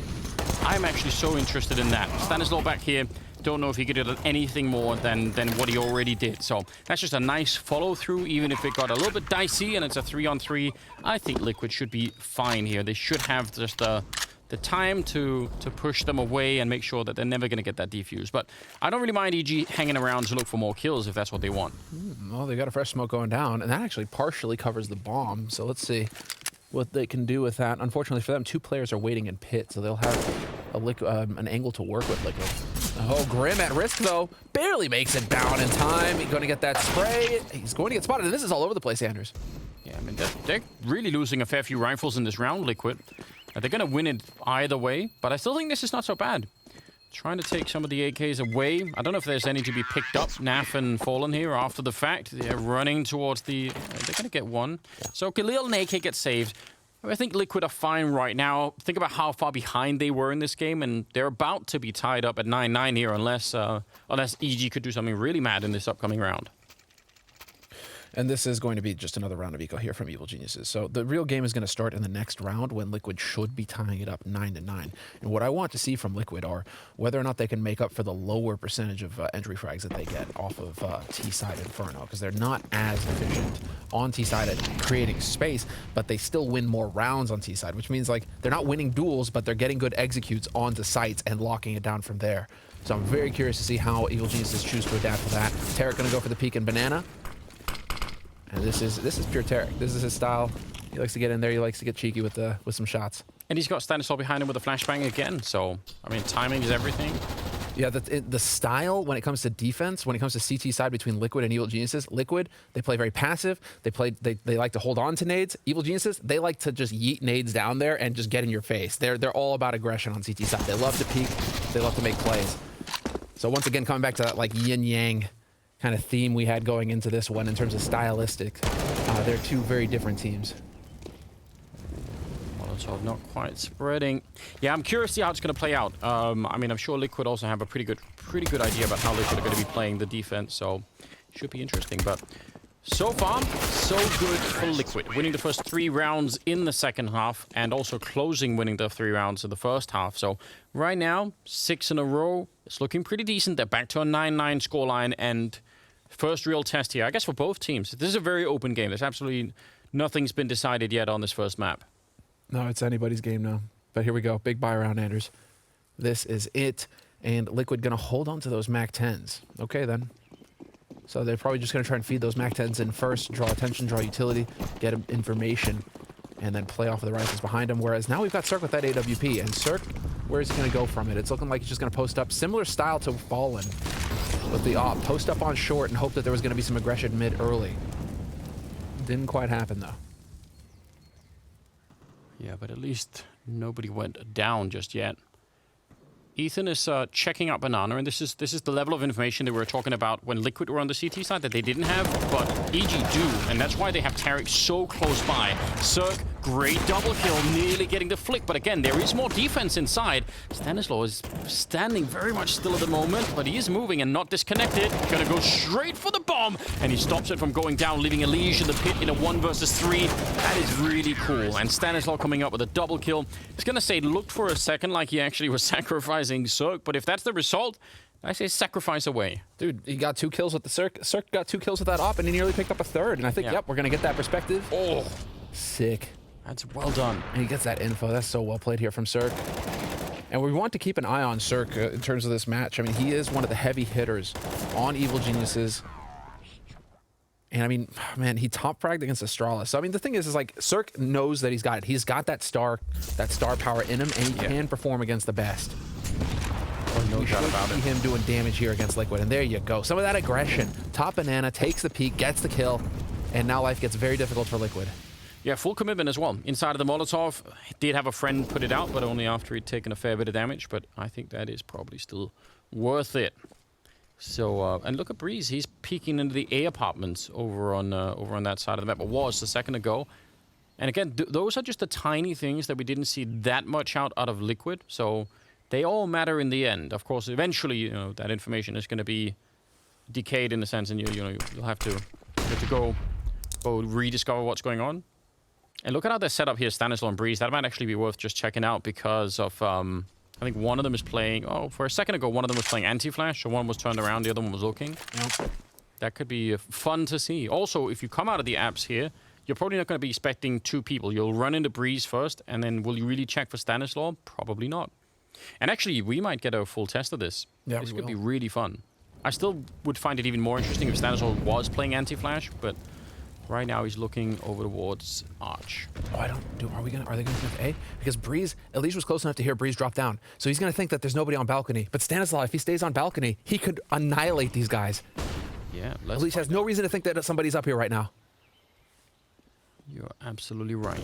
I'm actually so interested in that. Stanislaw back here. Don't know if he could do anything more than what he already did. So that's just a nice follow-through, even if it got a little bit dicey and it's a 3-on-3. I think Liquid should be fine here. They should have just the time to push them away and make sure that they're never going to get that defuse. But I don't really mind EG hanging around to look for more kills if that's what they want. Well, they got a fresh smoke going down, and that actually partially covers the bomb. So let's see what they can do with that. Unfortunately for them, 2 players are waiting in pit, so they'll have an angle to work with Liquid. Oh, Grim at risk, though. Barely makes it down in time. He's going to get that spray. He's going to get spotted, and this is all over the place, Anders. Yeah, I mean, they're really losing a fair few rifles in this round, Liquid. They're going to win it either way, but I still think this is not so bad. Trying to take some of the AKs away. I don't know if there's any to be picked up. Naf and Fallen here after the fact. They're running towards the... they're going to get one. So Khalil and AK get saved. I think Liquid are fine right now. Think about how far behind they were in this game, and they're about to be tied up at 9-9 here unless EG could do something really mad in this upcoming round. And this is going to be just another round of eco here from Evil Geniuses. So the real game is going to start in the next round when Liquid should be tying it up 9-9. And what I want to see from Liquid are whether or not they can make up for the lower percentage of entry frags that they get off of T-side Inferno, because they're not as efficient on T-side at creating space, but they still win more rounds on T-side, which means like they're not winning duels, but they're getting good executes onto sites and locking it down from there. So I'm very curious to see how Evil Geniuses choose to adapt to that. CeRq going to go for the peek and banana. And this is pure CeRq. This is his style. He likes to get in there. He likes to get cheeky with some shots. And he's got Stanislaw behind him with a flashbang again. So, I mean, timing is everything. Yeah, the style when it comes to defense, when it comes to CT side between Liquid and Evil Geniuses, Liquid, they play very passive. They like to hold on to nades. Evil Geniuses, they like to just yeet nades down there and just get in your face. They're all about aggression on CT side. They love to peek. They love to make plays. So once again, coming back to that like yin-yang kind of theme we had going into this one in terms of stylistic. They're 2 very different teams. Molotov not quite spreading. Yeah, I'm curious to see how it's going to play out. I mean, I'm sure Liquid also have a pretty good idea about how Liquid are going to be playing the defense, so it should be interesting. But so far, so good for Liquid. Winning the first 3 rounds in the second half and also winning the 3 rounds in the first half. So right now, 6 in a row. It's looking pretty decent. They're back to a 9-9 scoreline and first real test here, I guess, for both teams. This is a very open game. There's absolutely nothing's been decided yet on this first map. No, it's anybody's game now. But here we go. Big buy round, Anders. This is it. And Liquid going to hold on to those MAC 10s. Okay, then. So they're probably just going to try and feed those MAC 10s in first, draw attention, draw utility, get information, and then play off of the rifles behind him. Whereas now we've got CeRq with that AWP. And CeRq, where is he going to go from it? It's looking like he's just going to post up. Similar style to Fallen with the op. Post up on short and hope that there was going to be some aggression mid early. Didn't quite happen, though. Yeah, but at least nobody went down just yet. Ethan is checking out banana, and this is the level of information that we were talking about when Liquid were on the CT side that they didn't have, but EG do, and that's why they have CeRq so close by. CeRq, great double kill, nearly getting the flick, but again, there is more defense inside. Stanislaw is standing very much still at the moment, but he is moving and not disconnected. Gonna go straight for the bomb, and he stops it from going down, leaving Elige in the pit in a 1 versus 3. That is really cool, and Stanislaw coming up with a double kill. I was gonna say, it looked for a second like he actually was sacrificing CeRq, but if that's the result, I say sacrifice away. Dude, he got 2 kills with the CeRq. CeRq got 2 kills with that op, and he nearly picked up a 3rd. And I think, yep, we're going to get that perspective. Oh. Sick. That's well done. And he gets that info. That's so well played here from CeRq. And we want to keep an eye on CeRq in terms of this match. I mean, he is one of the heavy hitters on Evil Geniuses. And I mean, man, he top fragged against Astralis. So I mean, the thing is like CeRq knows that he's got it. He's got that star power in him, and he can perform against the best. No doubt about see him doing damage here against Liquid, and there you go. Some of that aggression. Top banana takes the peak, gets the kill, and now life gets very difficult for Liquid. Yeah, full commitment as well. Inside of the Molotov, did have a friend put it out, but only after he'd taken a fair bit of damage. But I think that is probably still worth it. So, and look at Brehze. He's peeking into the A apartments over on that side of the map. It was a second ago. And again, those are just the tiny things that we didn't see that much out of Liquid. So they all matter in the end. Of course, eventually, you know, that information is going to be decayed in a sense, and you'll have to go rediscover what's going on. And look at how they're set up here, Stanislaw and Brehze. That might actually be worth just checking out because of, I think one of them is playing, for a second ago, one of them was playing anti-flash, so one was turned around, the other one was looking. Yep. That could be fun to see. Also, if you come out of the apps here, you're probably not going to be expecting two people. You'll run into Brehze first, and then will you really check for Stanislaw? Probably not. And actually, we might get a full test of this. Yeah, this could be really fun. I still would find it even more interesting if Stanislaw was playing anti-flash, but right now he's looking over towards Arch. Oh, are they gonna go A? Because Brehze, at least was close enough to hear Brehze drop down. So he's gonna think that there's nobody on balcony. But Stanislaw, if he stays on balcony, he could annihilate these guys. Yeah, at least has no reason to think that somebody's up here right now. You're absolutely right.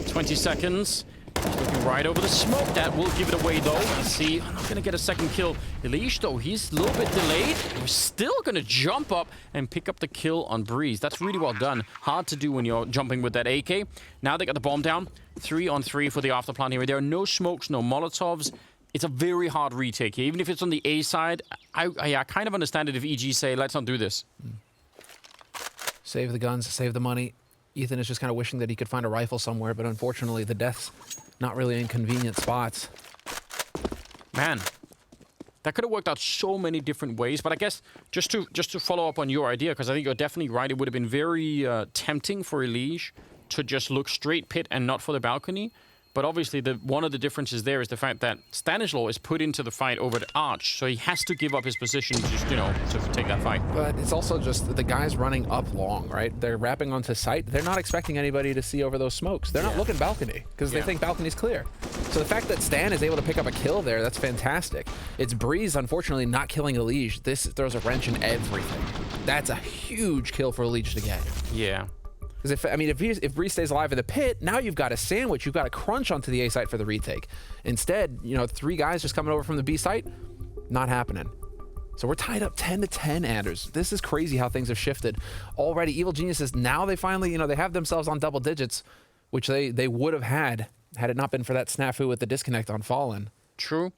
20 seconds. He's looking right over the smoke. That will give it away, though. You see, I'm not going to get a second kill. Elish, though, he's a little bit delayed. We're still going to jump up and pick up the kill on Brehze. That's really well done. Hard to do when you're jumping with that AK. Now they got the bomb down. 3-on-3 for the afterplan here. There are no smokes, no Molotovs. It's a very hard retake here. Even if it's on the A side, I kind of understand it if EG say, let's not do this. Save the guns, save the money. Ethan is just kind of wishing that he could find a rifle somewhere, but unfortunately, the death's not really in convenient spots. Man, that could have worked out so many different ways. But I guess just to follow up on your idea, because I think you're definitely right, it would have been very tempting for Elish to just look straight pit and not for the balcony. But obviously, one of the differences there is the fact that Stanislaw is put into the fight over at Arch, so he has to give up his position just, to take that fight. But it's also just the guys running up long, right? They're wrapping onto sight. They're not expecting anybody to see over those smokes. They're not looking balcony because they think balcony's clear. So the fact that Stan is able to pick up a kill there, that's fantastic. It's Brehze, unfortunately, not killing Elish. This throws a wrench in everything. That's a huge kill for Elish to get. Yeah. Because if Brehze stays alive in the pit, now you've got a sandwich, you've got a crunch onto the A site for the retake. Instead, 3 guys just coming over from the B site, not happening. So we're tied up 10-10, Anders. This is crazy how things have shifted already. Evil Geniuses, now they finally, they have themselves on double digits, which they would have had it not been for that snafu with the disconnect on Fallen. True.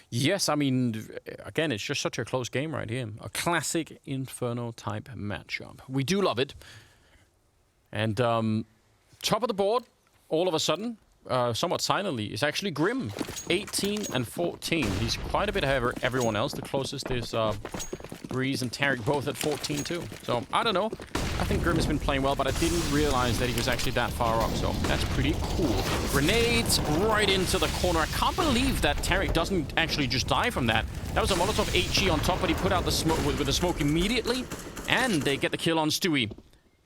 Yes, again, it's just such a close game right here. A classic Inferno type matchup. We do love it. And top of the board, all of a sudden, somewhat silently, is actually Grim. 18-14. He's quite a bit ahead of everyone else. The closest is Brehze and CeRq, both at 14 too. So, I don't know. I think Grim has been playing well, but I didn't realize that he was actually that far up. So, that's pretty cool. Grenades right into the corner. I can't believe that CeRq doesn't actually just die from that. That was a Molotov HE on top, but he put out the smoke with the smoke immediately. And they get the kill on Stewie.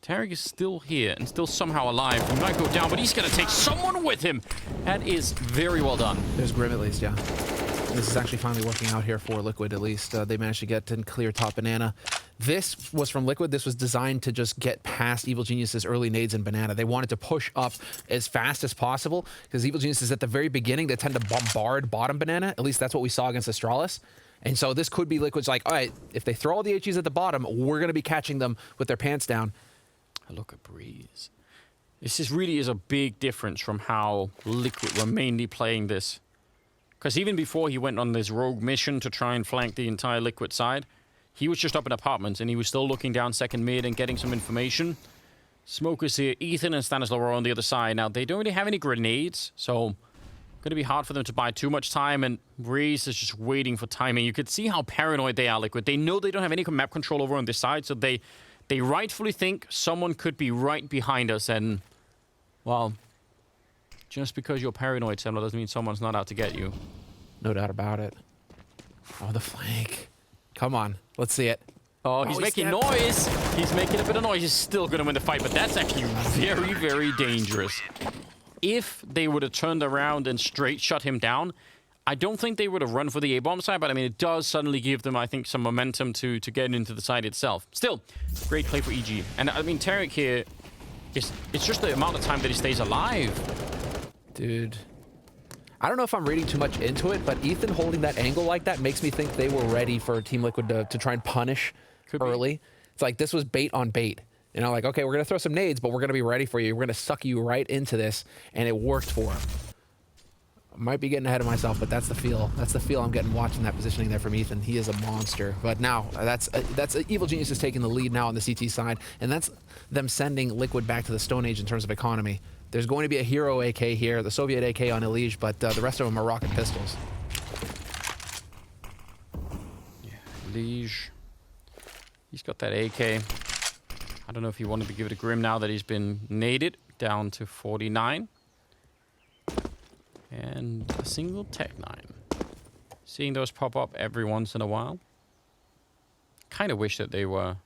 CeRq is still here and still somehow alive. He might go down, but he's going to take someone with him. That is very well done. There's Grim at least, yeah. This is actually finally working out here for Liquid, at least. They managed to get and clear top banana. This was from Liquid. This was designed to just get past Evil Genius's early nades and banana. They wanted to push up as fast as possible because Evil Geniuses at the very beginning, they tend to bombard bottom banana. At least that's what we saw against Astralis. And so this could be Liquid's like, all right, if they throw all the HEs at the bottom, we're going to be catching them with their pants down. Look at Brehze. This really is a big difference from how Liquid were mainly playing this. Because even before he went on this rogue mission to try and flank the entire Liquid side, he was just up in apartments and he was still looking down second mid and getting some information. Smokers here, Ethan and Stanislaw are on the other side. Now, they don't really have any grenades, so going to be hard for them to buy too much time, and Brehze is just waiting for timing. You could see how paranoid they are, Liquid. They know they don't have any map control over on this side, so they rightfully think someone could be right behind us, and, well, just because you're paranoid, Semler, doesn't mean someone's not out to get you. No doubt about it. Oh, the flank. Come on. Let's see it. Oh, he's making noise. He's making a bit of noise. He's still going to win the fight, but that's actually very, very dangerous. If they would have turned around and straight shut him down, I don't think they would have run for the A-bomb side, but I mean, it does suddenly give them, I think, some momentum to get into the side itself. Still, great play for EG. And I mean, CeRq here, it's just the amount of time that he stays alive. Dude. I don't know if I'm reading too much into it, but Ethan holding that angle like that makes me think they were ready for Team Liquid to try and punish early. It's like this was bait on bait. You know, like, okay, we're going to throw some nades, but we're going to be ready for you. We're going to suck you right into this, and it worked for him. Might be getting ahead of myself, but that's the feel. That's the feel I'm getting watching that positioning there from Ethan. He is a monster. But now, that's Evil Genius is taking the lead now on the CT side, and that's them sending Liquid back to the Stone Age in terms of economy. There's going to be a hero AK here, the Soviet AK on Elige, but the rest of them are rocket pistols. Yeah, Elige. He's got that AK. I don't know if he wanted to give it a Grim now that he's been naded down to 49. And a single Tech 9. Seeing those pop up every once in a while. Kind of wish that they were,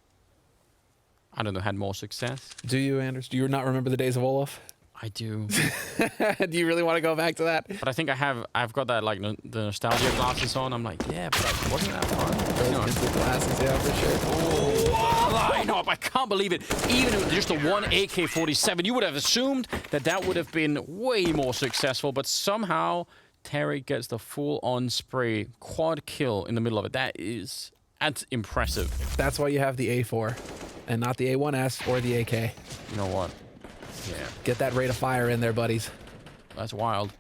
I don't know, had more success. Do you, Anders? Do you not remember the days of Olaf? I do. Do you really want to go back to that? But I think I've got that, like, the nostalgia glasses on. I'm like, yeah, but wasn't that fun? You know, the glasses, yeah, for sure. Oh, line up. I can't believe it. Even with just a one AK-47, you would have assumed that that would have been way more successful, but somehow CeRq gets the full-on spray quad kill in the middle of it. That's impressive. That's why you have the A4 and not the A1S or the AK. You know what? Yeah. Get that rate of fire in there, buddies. That's wild.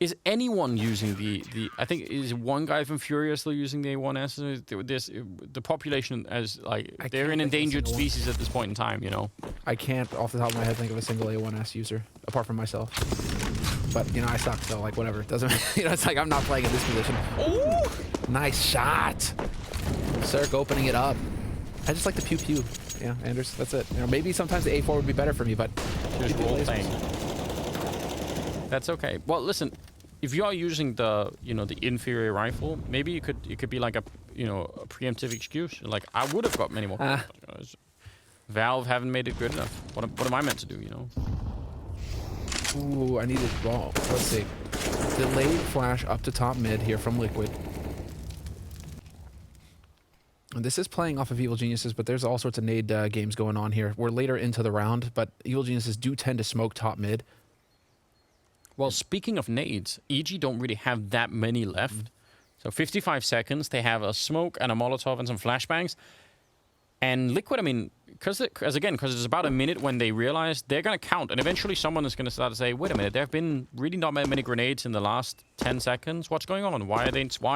Is anyone using the I think, is one guy from Furia still using the A1S? The population as, like, they're an endangered species at this point in time, you know? I can't, off the top of my head, think of a single A1S user, apart from myself. But, you know, I suck, so, like, whatever. It doesn't, you know, it's like I'm not playing in this position. Ooh! Nice shot. CeRq opening it up. I just like the pew-pew. Yeah, Anders, that's it. You know, maybe sometimes the A4 would be better for me, but just role playing. That's okay. Well, listen, if you are using the, you know, the inferior rifle, maybe it could be like a, you know, a preemptive excuse. Like, I would have got many more. Valve haven't made it good enough. What am I meant to do, you know? Ooh, I needed. Well, let's see. Delayed flash up to top mid here from Liquid. And this is playing off of Evil Geniuses, but there's all sorts of nade games going on here. We're later into the round, but Evil Geniuses do tend to smoke top mid. Well, speaking of nades, EG don't really have that many left. So 55 seconds, they have a smoke and a Molotov and some flashbangs. And Liquid, I mean, because it's about a minute when they realize they're going to count. And eventually someone is going to start to say, wait a minute, there have been really not many grenades in the last 10 seconds. What's going on? Why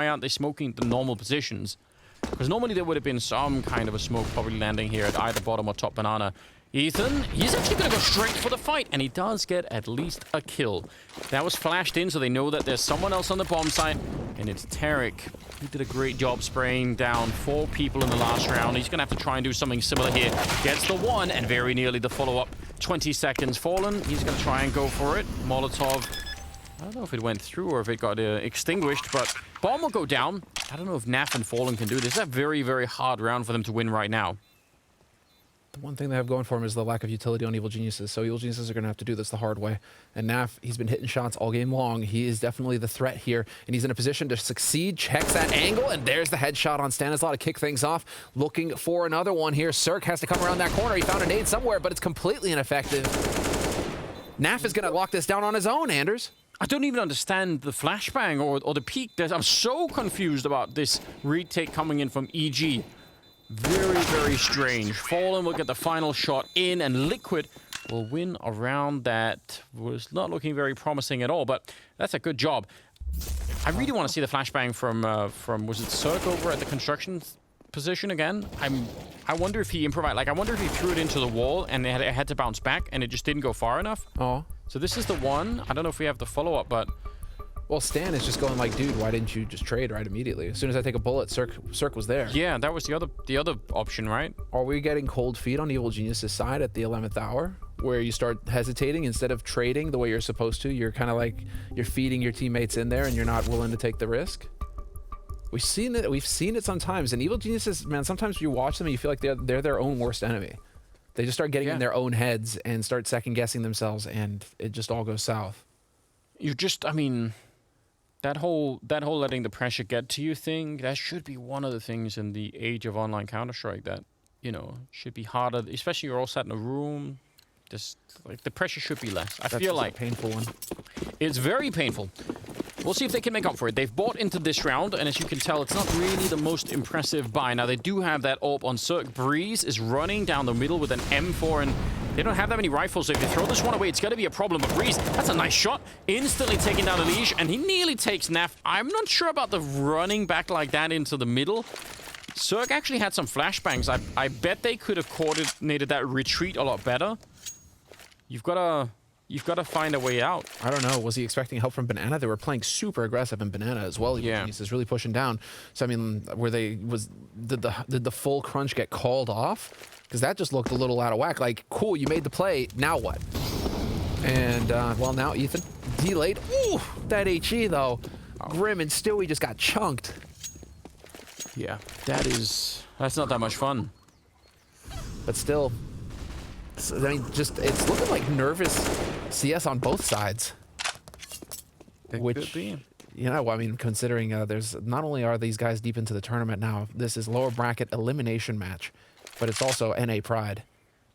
aren't they smoking the normal positions? Because normally there would have been some kind of a smoke probably landing here at either bottom or top banana. Ethan, he's actually going to go straight for the fight, and he does get at least a kill. That was flashed in, so they know that there's someone else on the bomb site, and it's CeRq. He did a great job spraying down 4 people in the last round. He's going to have to try and do something similar here. Gets the one, and very nearly the follow-up. 20 seconds fallen. He's going to try and go for it. Molotov. I don't know if it went through or if it got extinguished, but bomb will go down. I don't know if Naf and Fallen can do this. It's a very, very hard round for them to win right now. The one thing they have going for him is the lack of utility on Evil Geniuses. So Evil Geniuses are going to have to do this the hard way. And Naf, he's been hitting shots all game long. He is definitely the threat here, and he's in a position to succeed. Checks that angle, and there's the headshot on Stanislaw to kick things off. Looking for another one here. CeRq has to come around that corner. He found a nade somewhere, but it's completely ineffective. Naf is going to lock this down on his own, Anders. I don't even understand the flashbang or the peak. I'm so confused about this retake coming in from EG. Very, very strange. Fallen will get the final shot in, and Liquid will win a round that was not looking very promising at all, but that's a good job. I really want to see the flashbang from was it CeRq over at the construction position again? I wonder if he improvised. Like, I wonder if he threw it into the wall and it had to bounce back and it just didn't go far enough. Oh. So this is the one. I don't know if we have the follow-up, but... Well, Stan is just going like, dude, why didn't you just trade right immediately? As soon as I take a bullet, CeRq was there. Yeah, that was the other option, right? Are we getting cold feet on Evil Genius's side at the 11th hour? where you start hesitating instead of trading the way you're supposed to. You're kind of like you're feeding your teammates in there, and you're not willing to take the risk. We've seen it sometimes. And Evil Geniuses, man, sometimes you watch them and you feel like they're their own worst enemy. They just start getting in their own heads and start second guessing themselves, and it just all goes south. I mean, that whole letting the pressure get to you thing, that should be one of the things in the age of online Counter-Strike that, you know, should be harder, especially you're all sat in a room. Just like the pressure should be less. I feel like a painful one. It's very painful. We'll see if they can make up for it. They've bought into this round, and as you can tell, it's not really the most impressive buy. Now, they do have that AWP on CeRq. Brehze is running down the middle with an M4, and they don't have that many rifles, so if you throw this one away, it's going to be a problem. But Brehze, that's a nice shot. Instantly taking down Elige, and he nearly takes Naf. I'm not sure about the running back like that into the middle. CeRq actually had some flashbangs. I bet they could have coordinated that retreat a lot better. You've got to find a way out. I don't know. Was he expecting help from Banana? They were playing super aggressive in Banana as well. Yeah. He's really pushing down. So I mean, did the full crunch get called off? Because that just looked a little out of whack. Like, cool, you made the play. Now what? And well, now Ethan delayed. Ooh, that HE though. Grim and Stewie just got chunked. Yeah, that's not that much fun. But still. I mean, it's looking like nervous CS on both sides. It could be. You know, I mean, considering there's not only are these guys deep into the tournament now, this is lower bracket elimination match, but it's also NA Pride.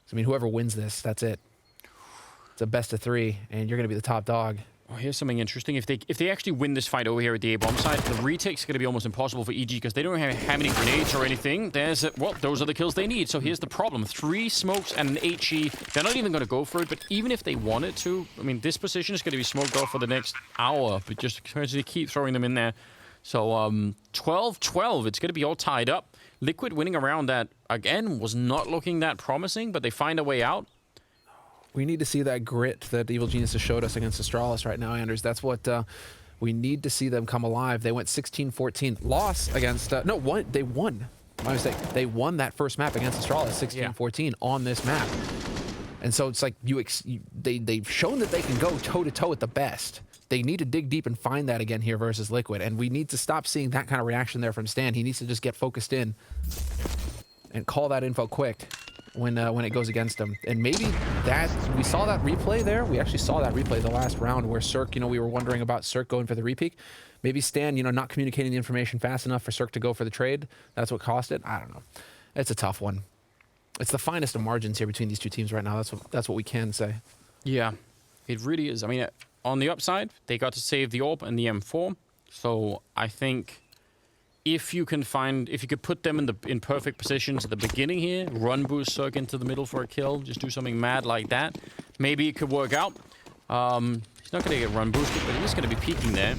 So, I mean, whoever wins this, that's it. It's a best of 3, and you're going to be the top dog. Oh, here's something interesting. If they actually win this fight over here at the A-bomb side, the retake's going to be almost impossible for EG because they don't have any grenades or anything. Well, those are the kills they need. So here's the problem. 3 smokes and an HE. They're not even going to go for it, but even if they wanted to, I mean, this position is going to be smoked off for the next hour, but just because they keep throwing them in there. So 12-12, it's going to be all tied up. Liquid winning around that, again, was not looking that promising, but they find a way out. We need to see that grit that Evil Geniuses showed us against Astralis right now, Anders. That's what we need to see them come alive. They went 16-14. Loss against... they won. My mistake. They won that first map against Astralis, 16-14 on this map. And so it's like they've shown that they can go toe-to-toe with the best. They need to dig deep and find that again here versus Liquid. And we need to stop seeing that kind of reaction there from Stan. He needs to just get focused in and call that info quick when it goes against him. And maybe we saw that replay there. We actually saw that replay the last round where CeRq, you know, we were wondering about CeRq going for the repeak. Maybe Stan, you know, not communicating the information fast enough for CeRq to go for the trade. That's what cost it. I don't know. It's a tough one. It's the finest of margins here between these two teams right now. That's what we can say. Yeah, it really is. I mean, on the upside, they got to save the AWP and the M4. So I think if you could put them in perfect positions at the beginning here, run boost CeRq into the middle for a kill, just do something mad like that, maybe it could work out. He's not going to get run boosted, but he's going to be peeking there.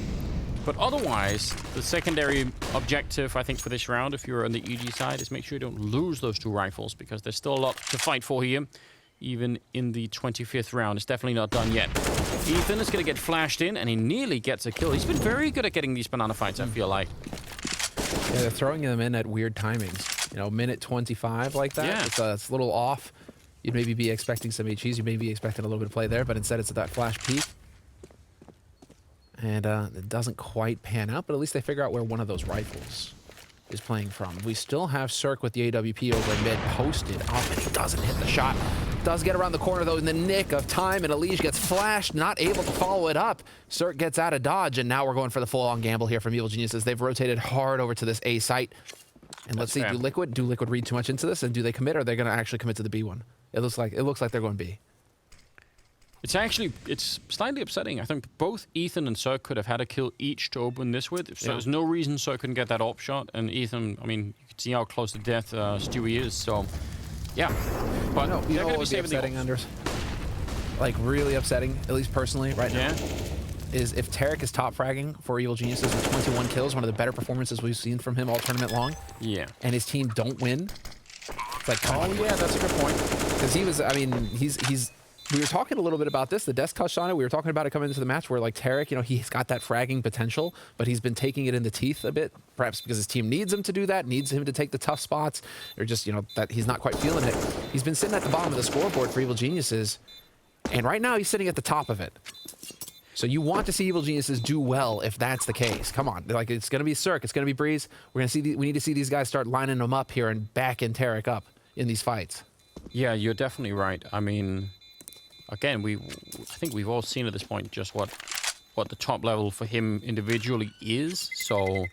But otherwise, the secondary objective, I think, for this round, if you're on the EG side, is make sure you don't lose those 2 rifles, because there's still a lot to fight for here, even in the 25th round. It's definitely not done yet. Ethan is going to get flashed in, and he nearly gets a kill. He's been very good at getting these banana fights, I feel like. Yeah, they're throwing them in at weird timings. You know, minute 25 like that. Yeah. It's a little off. You'd maybe be expecting some HEs. You may be expecting a little bit of play there, but instead it's at that flash peak. And it doesn't quite pan out, but at least they figure out where one of those rifles is playing from. We still have CeRq with the AWP over mid posted up, and he doesn't hit the shot. Does get around the corner, though, in the nick of time, and Elige gets flashed, not able to follow it up. CeRq gets out of dodge, and now we're going for the full-on gamble here from Evil Geniuses. They've rotated hard over to this A site. And let's see, do Liquid read too much into this, and do they commit, or are they going to actually commit to the B one? It looks like they're going B. It's slightly upsetting. I think both Ethan and CeRq could have had a kill each to open this with. So there's no reason CeRq couldn't get that AWP shot. And Ethan, I mean, you can see how close to death Stewie is. So, yeah. But you know what would be upsetting, Anders? Like, really upsetting, at least personally, right now, is if CeRq is top fragging for Evil Geniuses with 21 kills, one of the better performances we've seen from him all tournament long. Yeah. And his team don't win. It's like, oh, yeah, that's a good point. Because he was, I mean, he's We were talking a little bit about this. The desk touched on it. We were talking about it coming into the match where, like, CeRq, you know, he's got that fragging potential, but he's been taking it in the teeth a bit, perhaps because his team needs him to do that, needs him to take the tough spots, or just, you know, that he's not quite feeling it. He's been sitting at the bottom of the scoreboard for Evil Geniuses, and right now he's sitting at the top of it. So you want to see Evil Geniuses do well if that's the case. Come on, like, it's going to be CeRq, it's going to be Brehze. We're going to see. We need to see these guys start lining them up here and backing CeRq up in these fights. Yeah, you're definitely right. I mean, again, I think we've all seen at this point just what the top level for him individually is. So you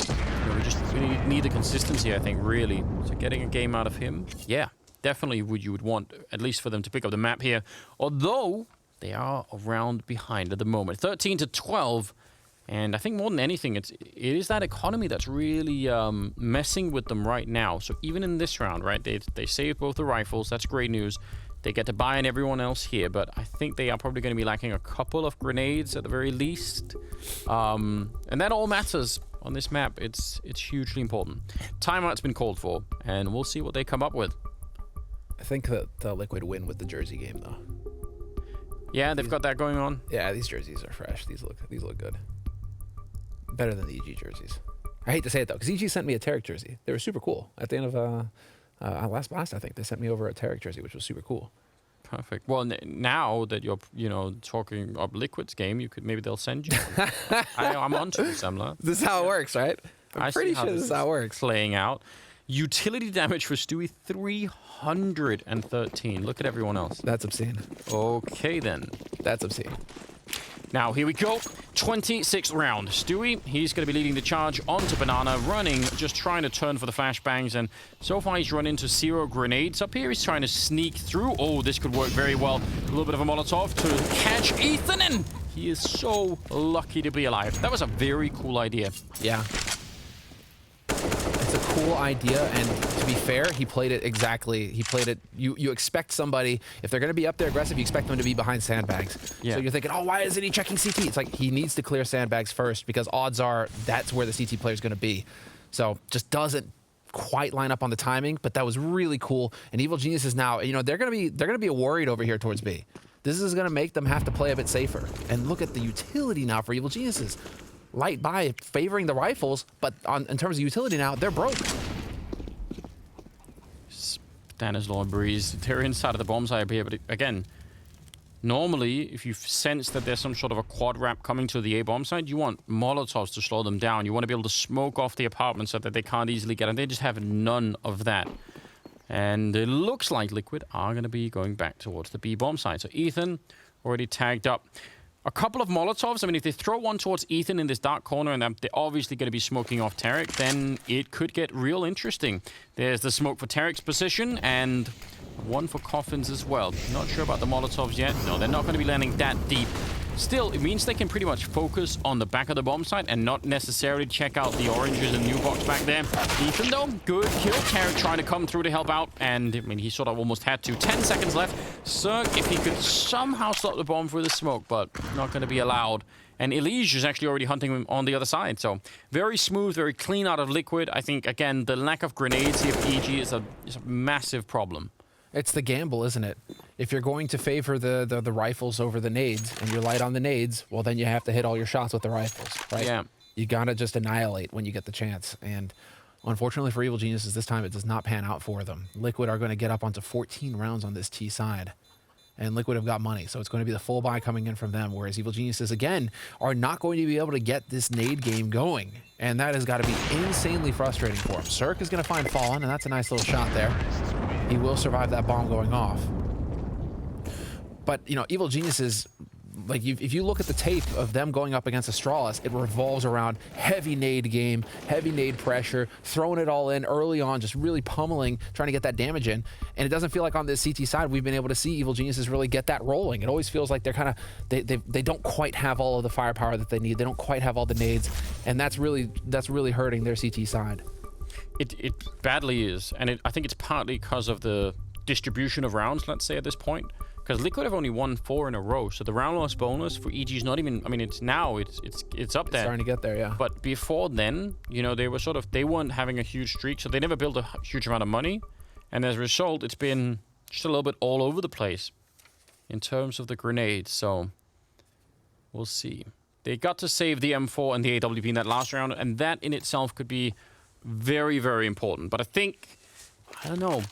know, we need the consistency, I think, really. So getting a game out of him, yeah, definitely you would want at least for them to pick up the map here. Although they are a round behind at the moment, 13-12. And I think more than anything, it is that economy that's really messing with them right now. So even in this round, right, they saved both the rifles. That's great news. They get to buy in everyone else here, but I think they are probably going to be lacking a couple of grenades at the very least. And that all matters on this map. It's hugely important. Timeout's been called for, and we'll see what they come up with. I think that the Liquid win with the jersey game, though. Yeah, they've got that going on. Yeah, these jerseys are fresh. These look good. Better than the EG jerseys. I hate to say it though, because EG sent me a CeRq jersey. They were super cool. At the end of last blast, I think they sent me over a CeRq jersey, which was super cool. Perfect. Well, now that you're talking up Liquid's game, maybe they'll send you. I'm onto it, Semler. This is how it works, right? I'm pretty sure this is how it works. Playing out. Utility damage for Stewie, 313. Look at everyone else. That's obscene. Okay, then. That's obscene. Now, here we go. 26th round. Stewie, he's going to be leading the charge onto Banana, running, just trying to turn for the flashbangs. And so far, he's run into 0 grenades. Up here, he's trying to sneak through. Oh, this could work very well. A little bit of a Molotov to catch Ethan. And he is so lucky to be alive. That was a very cool idea. Yeah. It's a cool idea, and to be fair, he played it exactly. He played it. You expect somebody, if they're going to be up there aggressive, you expect them to be behind sandbags. Yeah. So you're thinking, oh, why isn't he checking CT? It's like he needs to clear sandbags first because odds are that's where the CT player is going to be. So just doesn't quite line up on the timing, but that was really cool. And Evil Geniuses now, you know, they're going to be worried over here towards B. This is going to make them have to play a bit safer. And look at the utility now for Evil Geniuses. Light by favoring the rifles, but in terms of utility now, they're broke. Stanislaw and Brehze, they're inside of the bomb site here, but again, normally, if you sense that there's some sort of a quad wrap coming to the A bomb site, you want Molotovs to slow them down. You want to be able to smoke off the apartment so that they can't easily get in. They just have none of that. And it looks like Liquid are going to be going back towards the B bomb site. So Ethan already tagged up. A couple of Molotovs. I mean, if they throw one towards Ethan in this dark corner and they're obviously going to be smoking off CeRq, then it could get real interesting. There's the smoke for CeRq's position and one for Coffins as well. Not sure about the Molotovs yet. No, they're not going to be landing that deep. Still, it means they can pretty much focus on the back of the bomb site and not necessarily check out the oranges and new box back there. Ethan, though, good kill. CeRq trying to come through to help out, and I mean, he sort of almost had to. 10 seconds left. CeRq, if he could somehow stop the bomb through the smoke, but not going to be allowed. And Elige is actually already hunting him on the other side. So very smooth, very clean out of Liquid. I think, again, the lack of grenades here for EG is a massive problem. It's the gamble, isn't it? If you're going to favor the rifles over the nades and you're light on the nades, well, then you have to hit all your shots with the rifles, right? Yeah. You gotta just annihilate when you get the chance. And unfortunately for Evil Geniuses, this time it does not pan out for them. Liquid are going to get up onto 14 rounds on this T side. And Liquid have got money, so it's going to be the full buy coming in from them, whereas Evil Geniuses, again, are not going to be able to get this nade game going. And that has got to be insanely frustrating for them. CeRq is going to find Fallen, and that's a nice little shot there. He will survive that bomb going off. But, you know, Evil Geniuses, like, if you look at the tape of them going up against Astralis, it revolves around heavy nade game, heavy nade pressure, throwing it all in early on, just really pummeling, trying to get that damage in. And it doesn't feel like on this CT side we've been able to see Evil Geniuses really get that rolling. It always feels like they're kind of, they don't quite have all of the firepower that they need. They don't quite have all the nades, and that's really hurting their CT side. It badly is, and I think it's partly because of the distribution of rounds, let's say, at this point. Because Liquid have only won 4 in a row, so the round loss bonus for EG is not even, I mean, it's up there. It's starting to get there, yeah. But before then, you know, they weren't having a huge streak, so they never built a huge amount of money. And as a result, it's been just a little bit all over the place. in terms of the grenades. So we'll see. They got to save the M4 and the AWP in that last round, and that in itself could be very, very important. But I think, I don't know,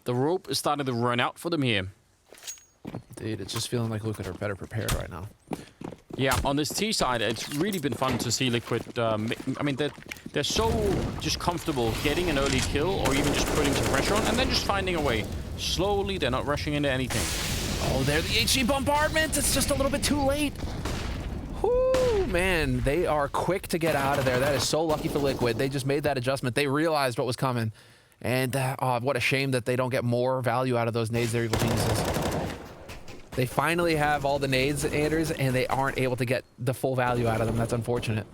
the rope is starting to run out for them here. Dude, it's just feeling like Liquid are better prepared right now. Yeah, on this T side, it's really been fun to see Liquid. I mean, they're so just comfortable getting an early kill or even just putting some pressure on and then just finding a way. Slowly, they're not rushing into anything. Oh, they're the HG bombardment. It's just a little bit too late. Whoo, man, they are quick to get out of there. That is so lucky for Liquid. They just made that adjustment. They realized what was coming. And what a shame that they don't get more value out of those nades there, Evil Geniuses. They finally have all the nades, Anders, and they aren't able to get the full value out of them. That's unfortunate.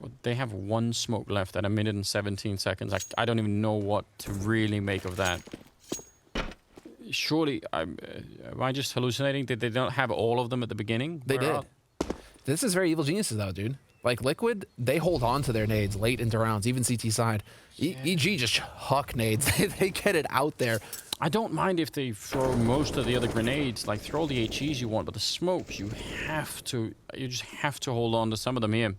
Well, they have one smoke left at 1 minute and 17 seconds. I don't even know what to really make of that. Surely, am I just hallucinating? Did they not have all of them at the beginning? They did. This is very Evil Geniuses, though, dude. Like, Liquid, they hold on to their nades late into rounds, even CT side. EG just huck nades. They get it out there. I don't mind if they throw most of the other grenades, like throw the HEs you want, but the smokes, you just have to hold on to some of them here.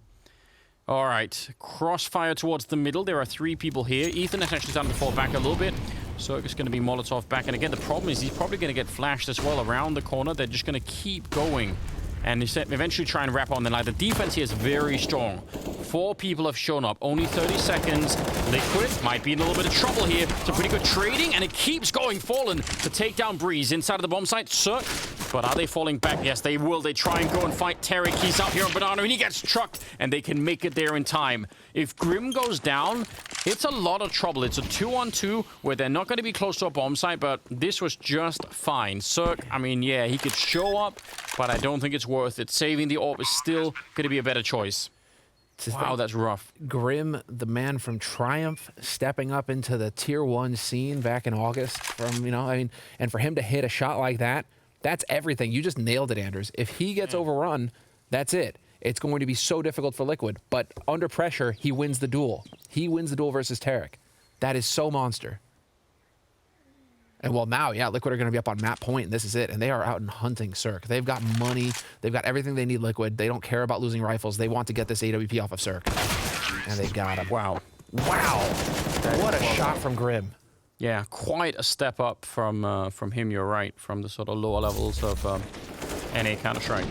All right, crossfire towards the middle. There are 3 people here. Ethan is actually starting to fall back a little bit. CeRq is going to be Molotov back. And again, the problem is he's probably going to get flashed as well around the corner. They're just going to keep going and eventually try and wrap on the line. The defense here is very strong. 4 people have shown up. Only 30 seconds. Liquid might be in a little bit of trouble here. Some pretty good trading, and it keeps going. Fallen to take down Brehze inside of the bomb site. CeRq, but are they falling back? Yes, they will. They try and go and fight CeRq. He's out here on Banana, and he gets trucked, and they can make it there in time. If Grim goes down, it's a lot of trouble. It's a 2-on-2 where they're not going to be close to a bomb site, but this was just fine. CeRq, I mean, yeah, he could show up, but I don't think it's worth it. Saving the AWP is still going to be a better choice. Wow, that's rough. Grim, the man from Triumph, stepping up into the tier 1 scene back in August from, you know, I mean, and for him to hit a shot like that, that's everything. You just nailed it, Anders. If he gets overrun, that's it. It's going to be so difficult for Liquid, but under pressure, he wins the duel. He wins the duel versus CeRq. That is so monster. And well, now, yeah, Liquid are going to be up on map point, and this is it. And they are out and hunting CeRq. They've got money. They've got everything they need, Liquid. They don't care about losing rifles. They want to get this AWP off of CeRq. And they got him. Wow. Wow. What a shot from Grim. Yeah, quite a step up from him, you're right, from the sort of lower levels of NA Counter-Strike.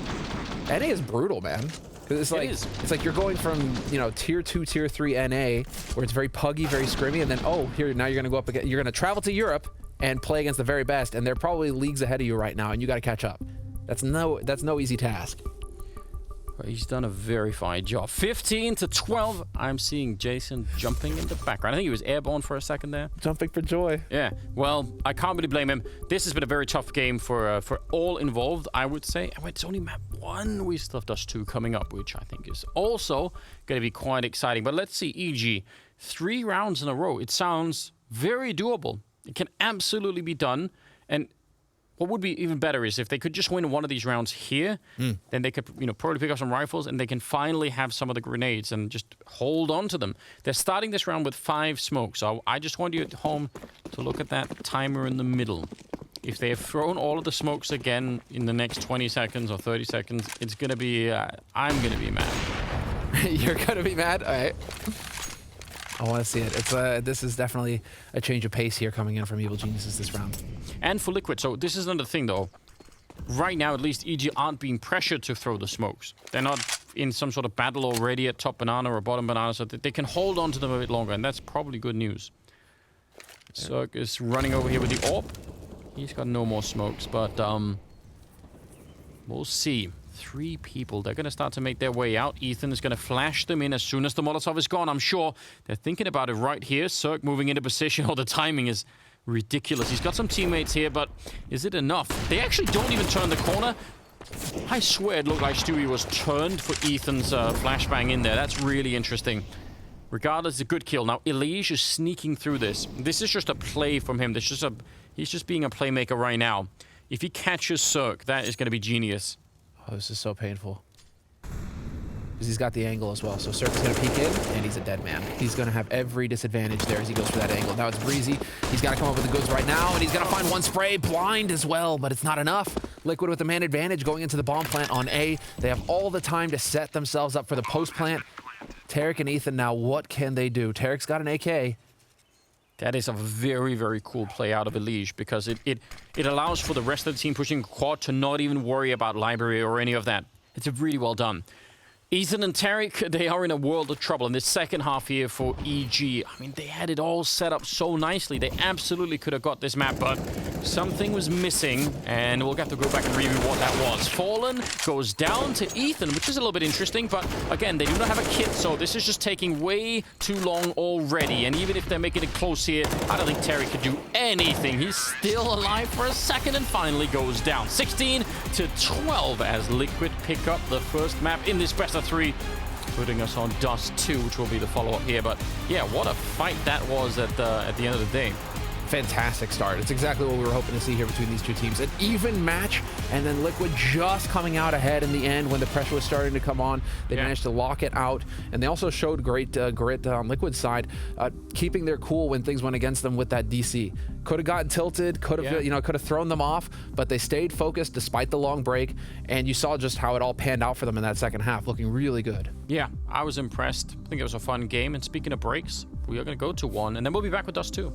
NA is brutal, man. It's like, it's like you're going from, you know, tier 2, tier 3 NA, where it's very puggy, very scrimmy, and then, oh, here, now you're going to go up again. You're going to travel to Europe and play against the very best, and they're probably leagues ahead of you right now, and you got to catch up. That's no easy task. He's done a very fine job. 15-12. I'm seeing Jason jumping in the background. I think he was airborne for a second there. Jumping for joy. Yeah. Well, I can't really blame him. This has been a very tough game for all involved, I would say. And it's only map 1. We still have Dust 2 coming up, which I think is also going to be quite exciting. But let's see, EG. 3 rounds in a row. It sounds very doable. It can absolutely be done. And what would be even better is if they could just win one of these rounds here, then they could, you know, probably pick up some rifles and they can finally have some of the grenades and just hold on to them. They're starting this round with 5 smokes. So I just want you at home to look at that timer in the middle. If they have thrown all of the smokes again in the next 20 seconds or 30 seconds, it's going to be, I'm going to be mad. You're going to be mad? All right. I want to see it. It's this is definitely a change of pace here coming in from Evil Geniuses this round. And for Liquid. So this is another thing, though. Right now, at least, EG aren't being pressured to throw the smokes. They're not in some sort of battle already at top banana or bottom banana, so that they can hold on to them a bit longer, and that's probably good news. CeRq is running over here with the AWP. He's got no more smokes, but we'll see. 3 people. They're going to start to make their way out. Ethan is going to flash them in as soon as the Molotov is gone. I'm sure they're thinking about it right here. CeRq moving into position. Oh, the timing is ridiculous. He's got some teammates here, but is it enough? They actually don't even turn the corner. I swear it looked like Stewie was turned for Ethan's flashbang in there. That's really interesting. Regardless, a good kill. Now, Elige is sneaking through this. This is just a play from him. He's just being a playmaker right now. If he catches CeRq, that is going to be genius. Oh, this is so painful. because he's got the angle as well. So CeRq is going to peek in, and he's a dead man. He's going to have every disadvantage there as he goes for that angle. Now it's Brehze. He's got to come up with the goods right now, and he's going to find one spray. Blind as well, but it's not enough. Liquid with the man advantage going into the bomb plant on A. They have all the time to set themselves up for the post plant. CeRq and Ethan now, what can they do? CeRq's got an AK. That is a very, very cool play out of Elige, because it allows for the rest of the team pushing quad to not even worry about library or any of that. It's really well done. Ethan and CeRq, they are in a world of trouble in this second half here for EG. I mean, they had it all set up so nicely. They absolutely could have got this map, but something was missing, and we'll have to go back and review what that was. Fallen goes down to Ethan, which is a little bit interesting, but again, they do not have a kit, so this is just taking way too long already. And even if they're making it close here, I don't think CeRq could do anything. He's still alive for a second and finally goes down. 16 to 12 as Liquid pick up the first map in this best of 3, putting us on Dust 2, which will be the follow-up here. But yeah, what a fight that was at the end of the day. Fantastic start. It's exactly what we were hoping to see here between these two teams. An even match, and then Liquid just coming out ahead in the end when the pressure was starting to come on. They managed to lock it out, and they also showed great grit on Liquid's side, keeping their cool when things went against them with that DC. Could have gotten tilted, could have could have thrown them off, but they stayed focused despite the long break, and you saw just how it all panned out for them in that second half, looking really good. Yeah, I was impressed. I think it was a fun game, and speaking of breaks, we are going to go to one, and then we'll be back with Dust 2.